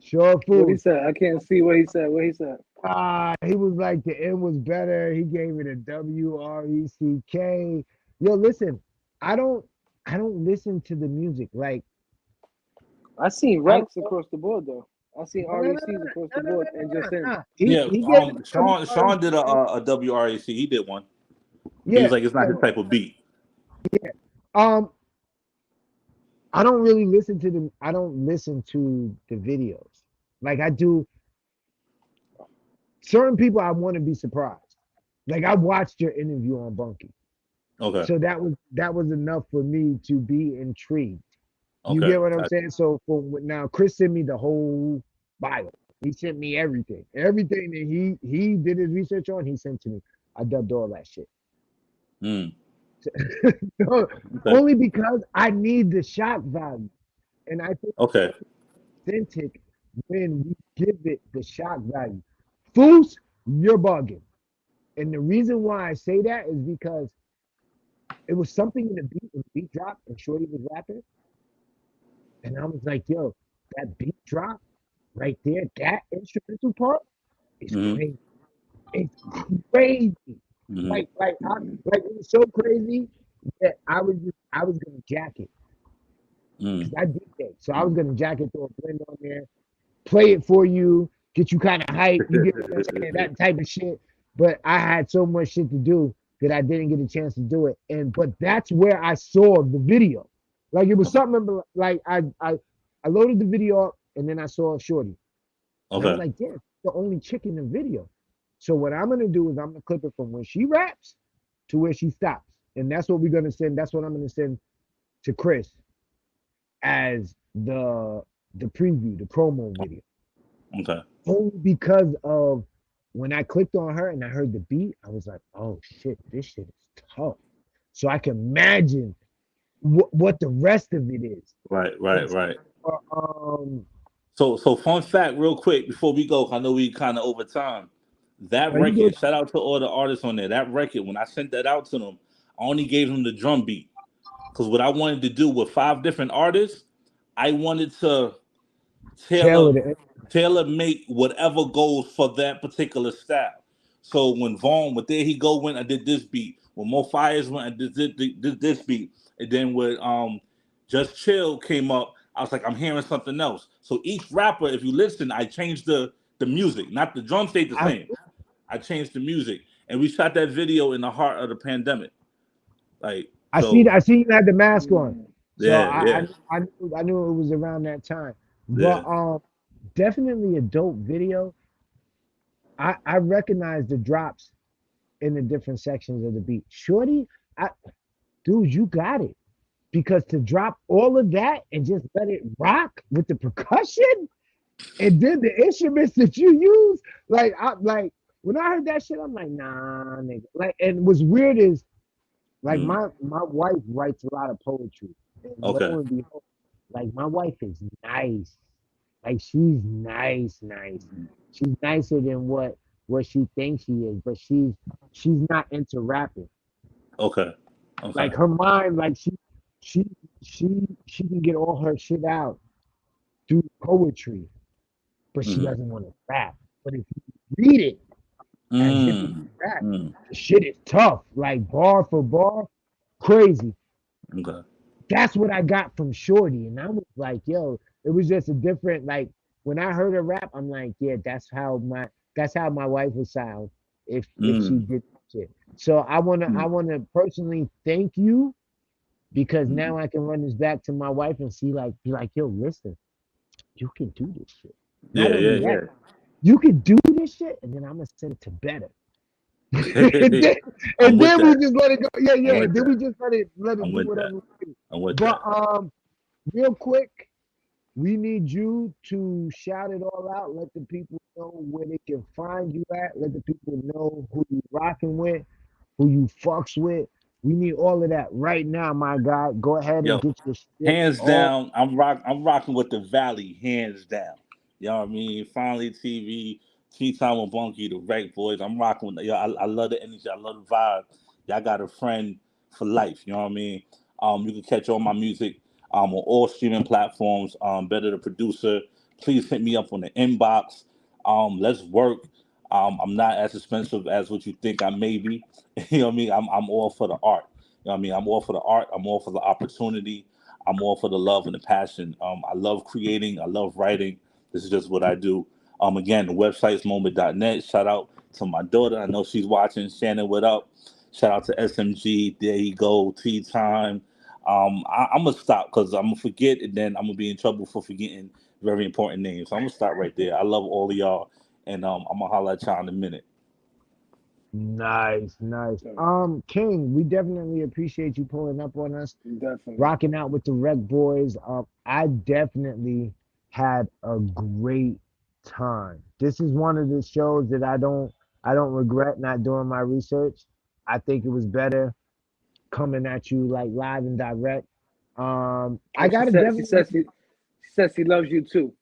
Sean What he Foos. said? I can't see what he said. What he said? He was like the N was better. He gave it a WRECK. Yo, listen. I don't listen to the music. Like, I seen Rex across the board though. I seen RECs across the board and just him. Sean did a WRAC. He did one. Yeah, he was like, it's not his type of beat. Yeah. I don't really listen to them. I don't listen to the videos. Like I do. Certain people, I want to be surprised. Like I watched your interview on Bunky. Okay. So that was enough for me to be intrigued. You Okay. get what I'm saying? So now Chris sent me the whole bio. He sent me everything. Everything that he did his research on, he sent to me. I dubbed all that shit. So, only because I need the shock value. And I think okay, authentic when we give it the shock value. Foos, you're bugging. And the reason why I say that is because it was something in the beat when the beat dropped and Shorty was rapping. And I was like, yo, that beat drop right there, that instrumental part is crazy. It's crazy. Like it was so crazy that I was gonna jack it. Because I did that. So I was gonna jack it, throw a blend on there, play it for you, get you kind of hype, you get what I'm saying, that type of shit. But I had so much shit to do that I didn't get a chance to do it. But that's where I saw the video. Like it was something like I loaded the video up and then I saw Shorty. And I was like, yeah, the only chick in the video. So what I'm gonna do is I'm gonna clip it from when she raps to where she stops. And that's what we're gonna send. That's what I'm gonna send to Chris as the preview, the promo video. Okay. Only because of when I clicked on her and I heard the beat, I was like, oh shit, this shit is tough. So I can imagine what the rest of it is. Right. Um. So fun fact, real quick, before we go, I know we kind of over time. That you record, good. shout out to all the artists on there. That record, when I sent that out to them, I only gave them the drum beat. Because what I wanted to do with 5 different artists, I wanted to tailor make whatever goes for that particular style. So when There He Go went, I did this beat. When More Fires went, I did this beat. And then when Just Chill came up, I was like, I'm hearing something else. So each rapper, if you listen, I changed the music. Not the drum stayed the same. I changed the music. And we shot that video in the heart of the pandemic. Like, I see you had the mask on. So yeah. I knew it was around that time. But definitely a dope video. I recognize the drops in the different sections of the beat. Shorty, dude, you got it. Because to drop all of that and just let it rock with the percussion and then the instruments that you use, like when I heard that shit, I'm like, nah, nigga. Like, and what's weird is like my wife writes a lot of poetry. And lo and behold, like my wife is nice. Like she's nice. She's nicer than what she thinks she is, but she's not into rapping. Okay. Like her mind, like she can get all her shit out through poetry, but she doesn't want to rap. But if you read it as if it's rap, the shit is tough. Like bar for bar, crazy. Okay. That's what I got from Shorty. And I was like, yo, it was just a different, like when I heard her rap, I'm like, yeah, that's how my wife would sound if she did shit. So I wanna personally thank you because now I can run this back to my wife and be like, yo, listen, you can do this shit. Not only that, you can do this shit, and then I'm gonna send it to Betta. and then we just let it go. Yeah. Then we just let it do whatever we do. But real quick, we need you to shout it all out. Let the people know where they can find you at. Let the people know who you rocking with, who you fucks with. We need all of that right now, my guy. Go ahead and get your shit. Hands down, I'm rocking with the Valley, hands down. You know what I mean? Finally TV, Tea Time with Bunky, the RecBoys. I'm rocking with y'all. I love the energy, I love the vibe. Y'all got a friend for life, you know what I mean? You can catch all my music on all streaming platforms. Betta The-Producer. Please hit me up on the inbox. Let's work. I'm not as expensive as what you think I may be. You know what I mean? I'm all for the art. You know what I mean? I'm all for the art. I'm all for the opportunity. I'm all for the love and the passion. I love creating. I love writing. This is just what I do. Again, the website's moment.net. Shout out to my daughter. I know she's watching. Shannon, what up? Shout out to SMG. There you go. Tea Time. I'm going to stop because I'm going to forget and then I'm going to be in trouble for forgetting very important names. So I'm going to stop right there. I love all of y'all. And I'm going to holler at y'all in a minute. Nice. King, we definitely appreciate you pulling up on us. Definitely. Rocking out with the RecBoys. I definitely had a great time. This is one of the shows that I don't regret not doing my research. I think it was better coming at you like live and direct. I got to definitely. She says she loves you too.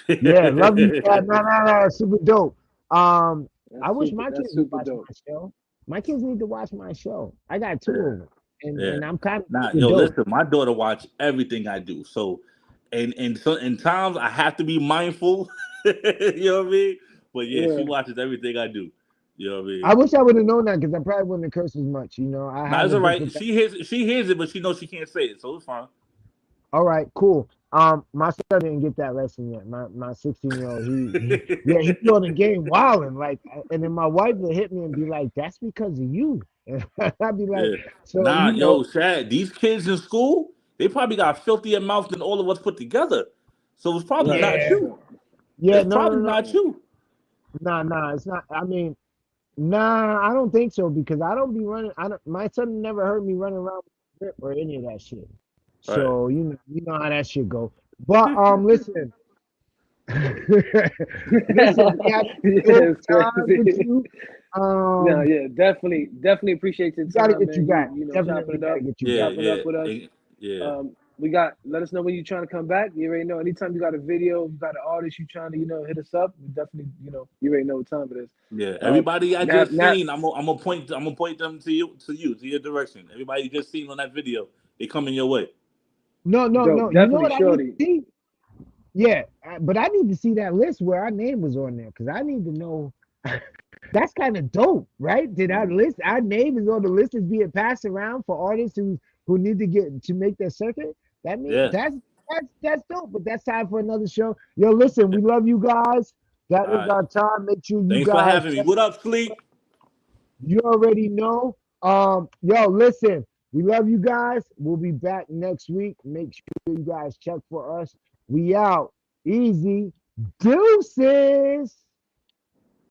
Yeah, love you. No, super dope. I wish my That's kids would super watch dope. my show. My kids need to watch my show. I got two of them, Yeah. and I'm kind Nah, of yo, dope. listen, my daughter watch everything I do. So, and so in times I have to be mindful. You know what I mean? But yeah, she Yeah. watches everything I do. You know what I I mean? wish I would have known that because I probably wouldn't have cursed as much. You know, I Nah, have it's a all right. different. She hears it, but she knows she can't say it, so it's fine. All right, cool. My son didn't get that lesson yet. My 16-year-old, yeah, he on the game wilding like, and then my wife would hit me and be like, "That's because of you." And I'd be like, Yeah. "So Nah, you know, yo, Shad, these kids in school, they probably got filthier mouth than all of us put together. So it's probably Right. not yeah, you. yeah, It's no, probably no, no, not you. nah, it's not. I mean, nah, I don't think so because I don't be running. I don't. My son never heard me running around with a grip or any of that shit. All right. So you know how that shit go. But listen. Listen, we had a Yeah, dope it's time with crazy. you. No, Um, yeah, definitely appreciate your we got to time, get you man. back. You know, Definitely got to get you Yeah, back. chopping it yeah, up with us. yeah. We got. Let us know when you're trying to come back. You already know. Anytime you got a video, you got an artist you trying to, hit us up. We definitely, you already know what time it is. Yeah, everybody I Now, just seen, I'm gonna point them to your direction. Everybody you just seen on that video, they coming your way. No, no, dope. no. You know Definitely, what I need to shorty. see? Yeah, but I need to see that list where our name was on there because I need to know. That's kind of dope, right? Did our name is on the list is being passed around for artists who need to get to make their circuit? That means Yeah. that's dope. But that's time for another show. Yo, listen, we love you guys. That All is right. our time. Make sure you Thanks for guys having me. check. What up, Sleep? You already know. Yo, listen, we love you guys. We'll be back next week. Make sure you guys check for us. We out. Easy. Deuces.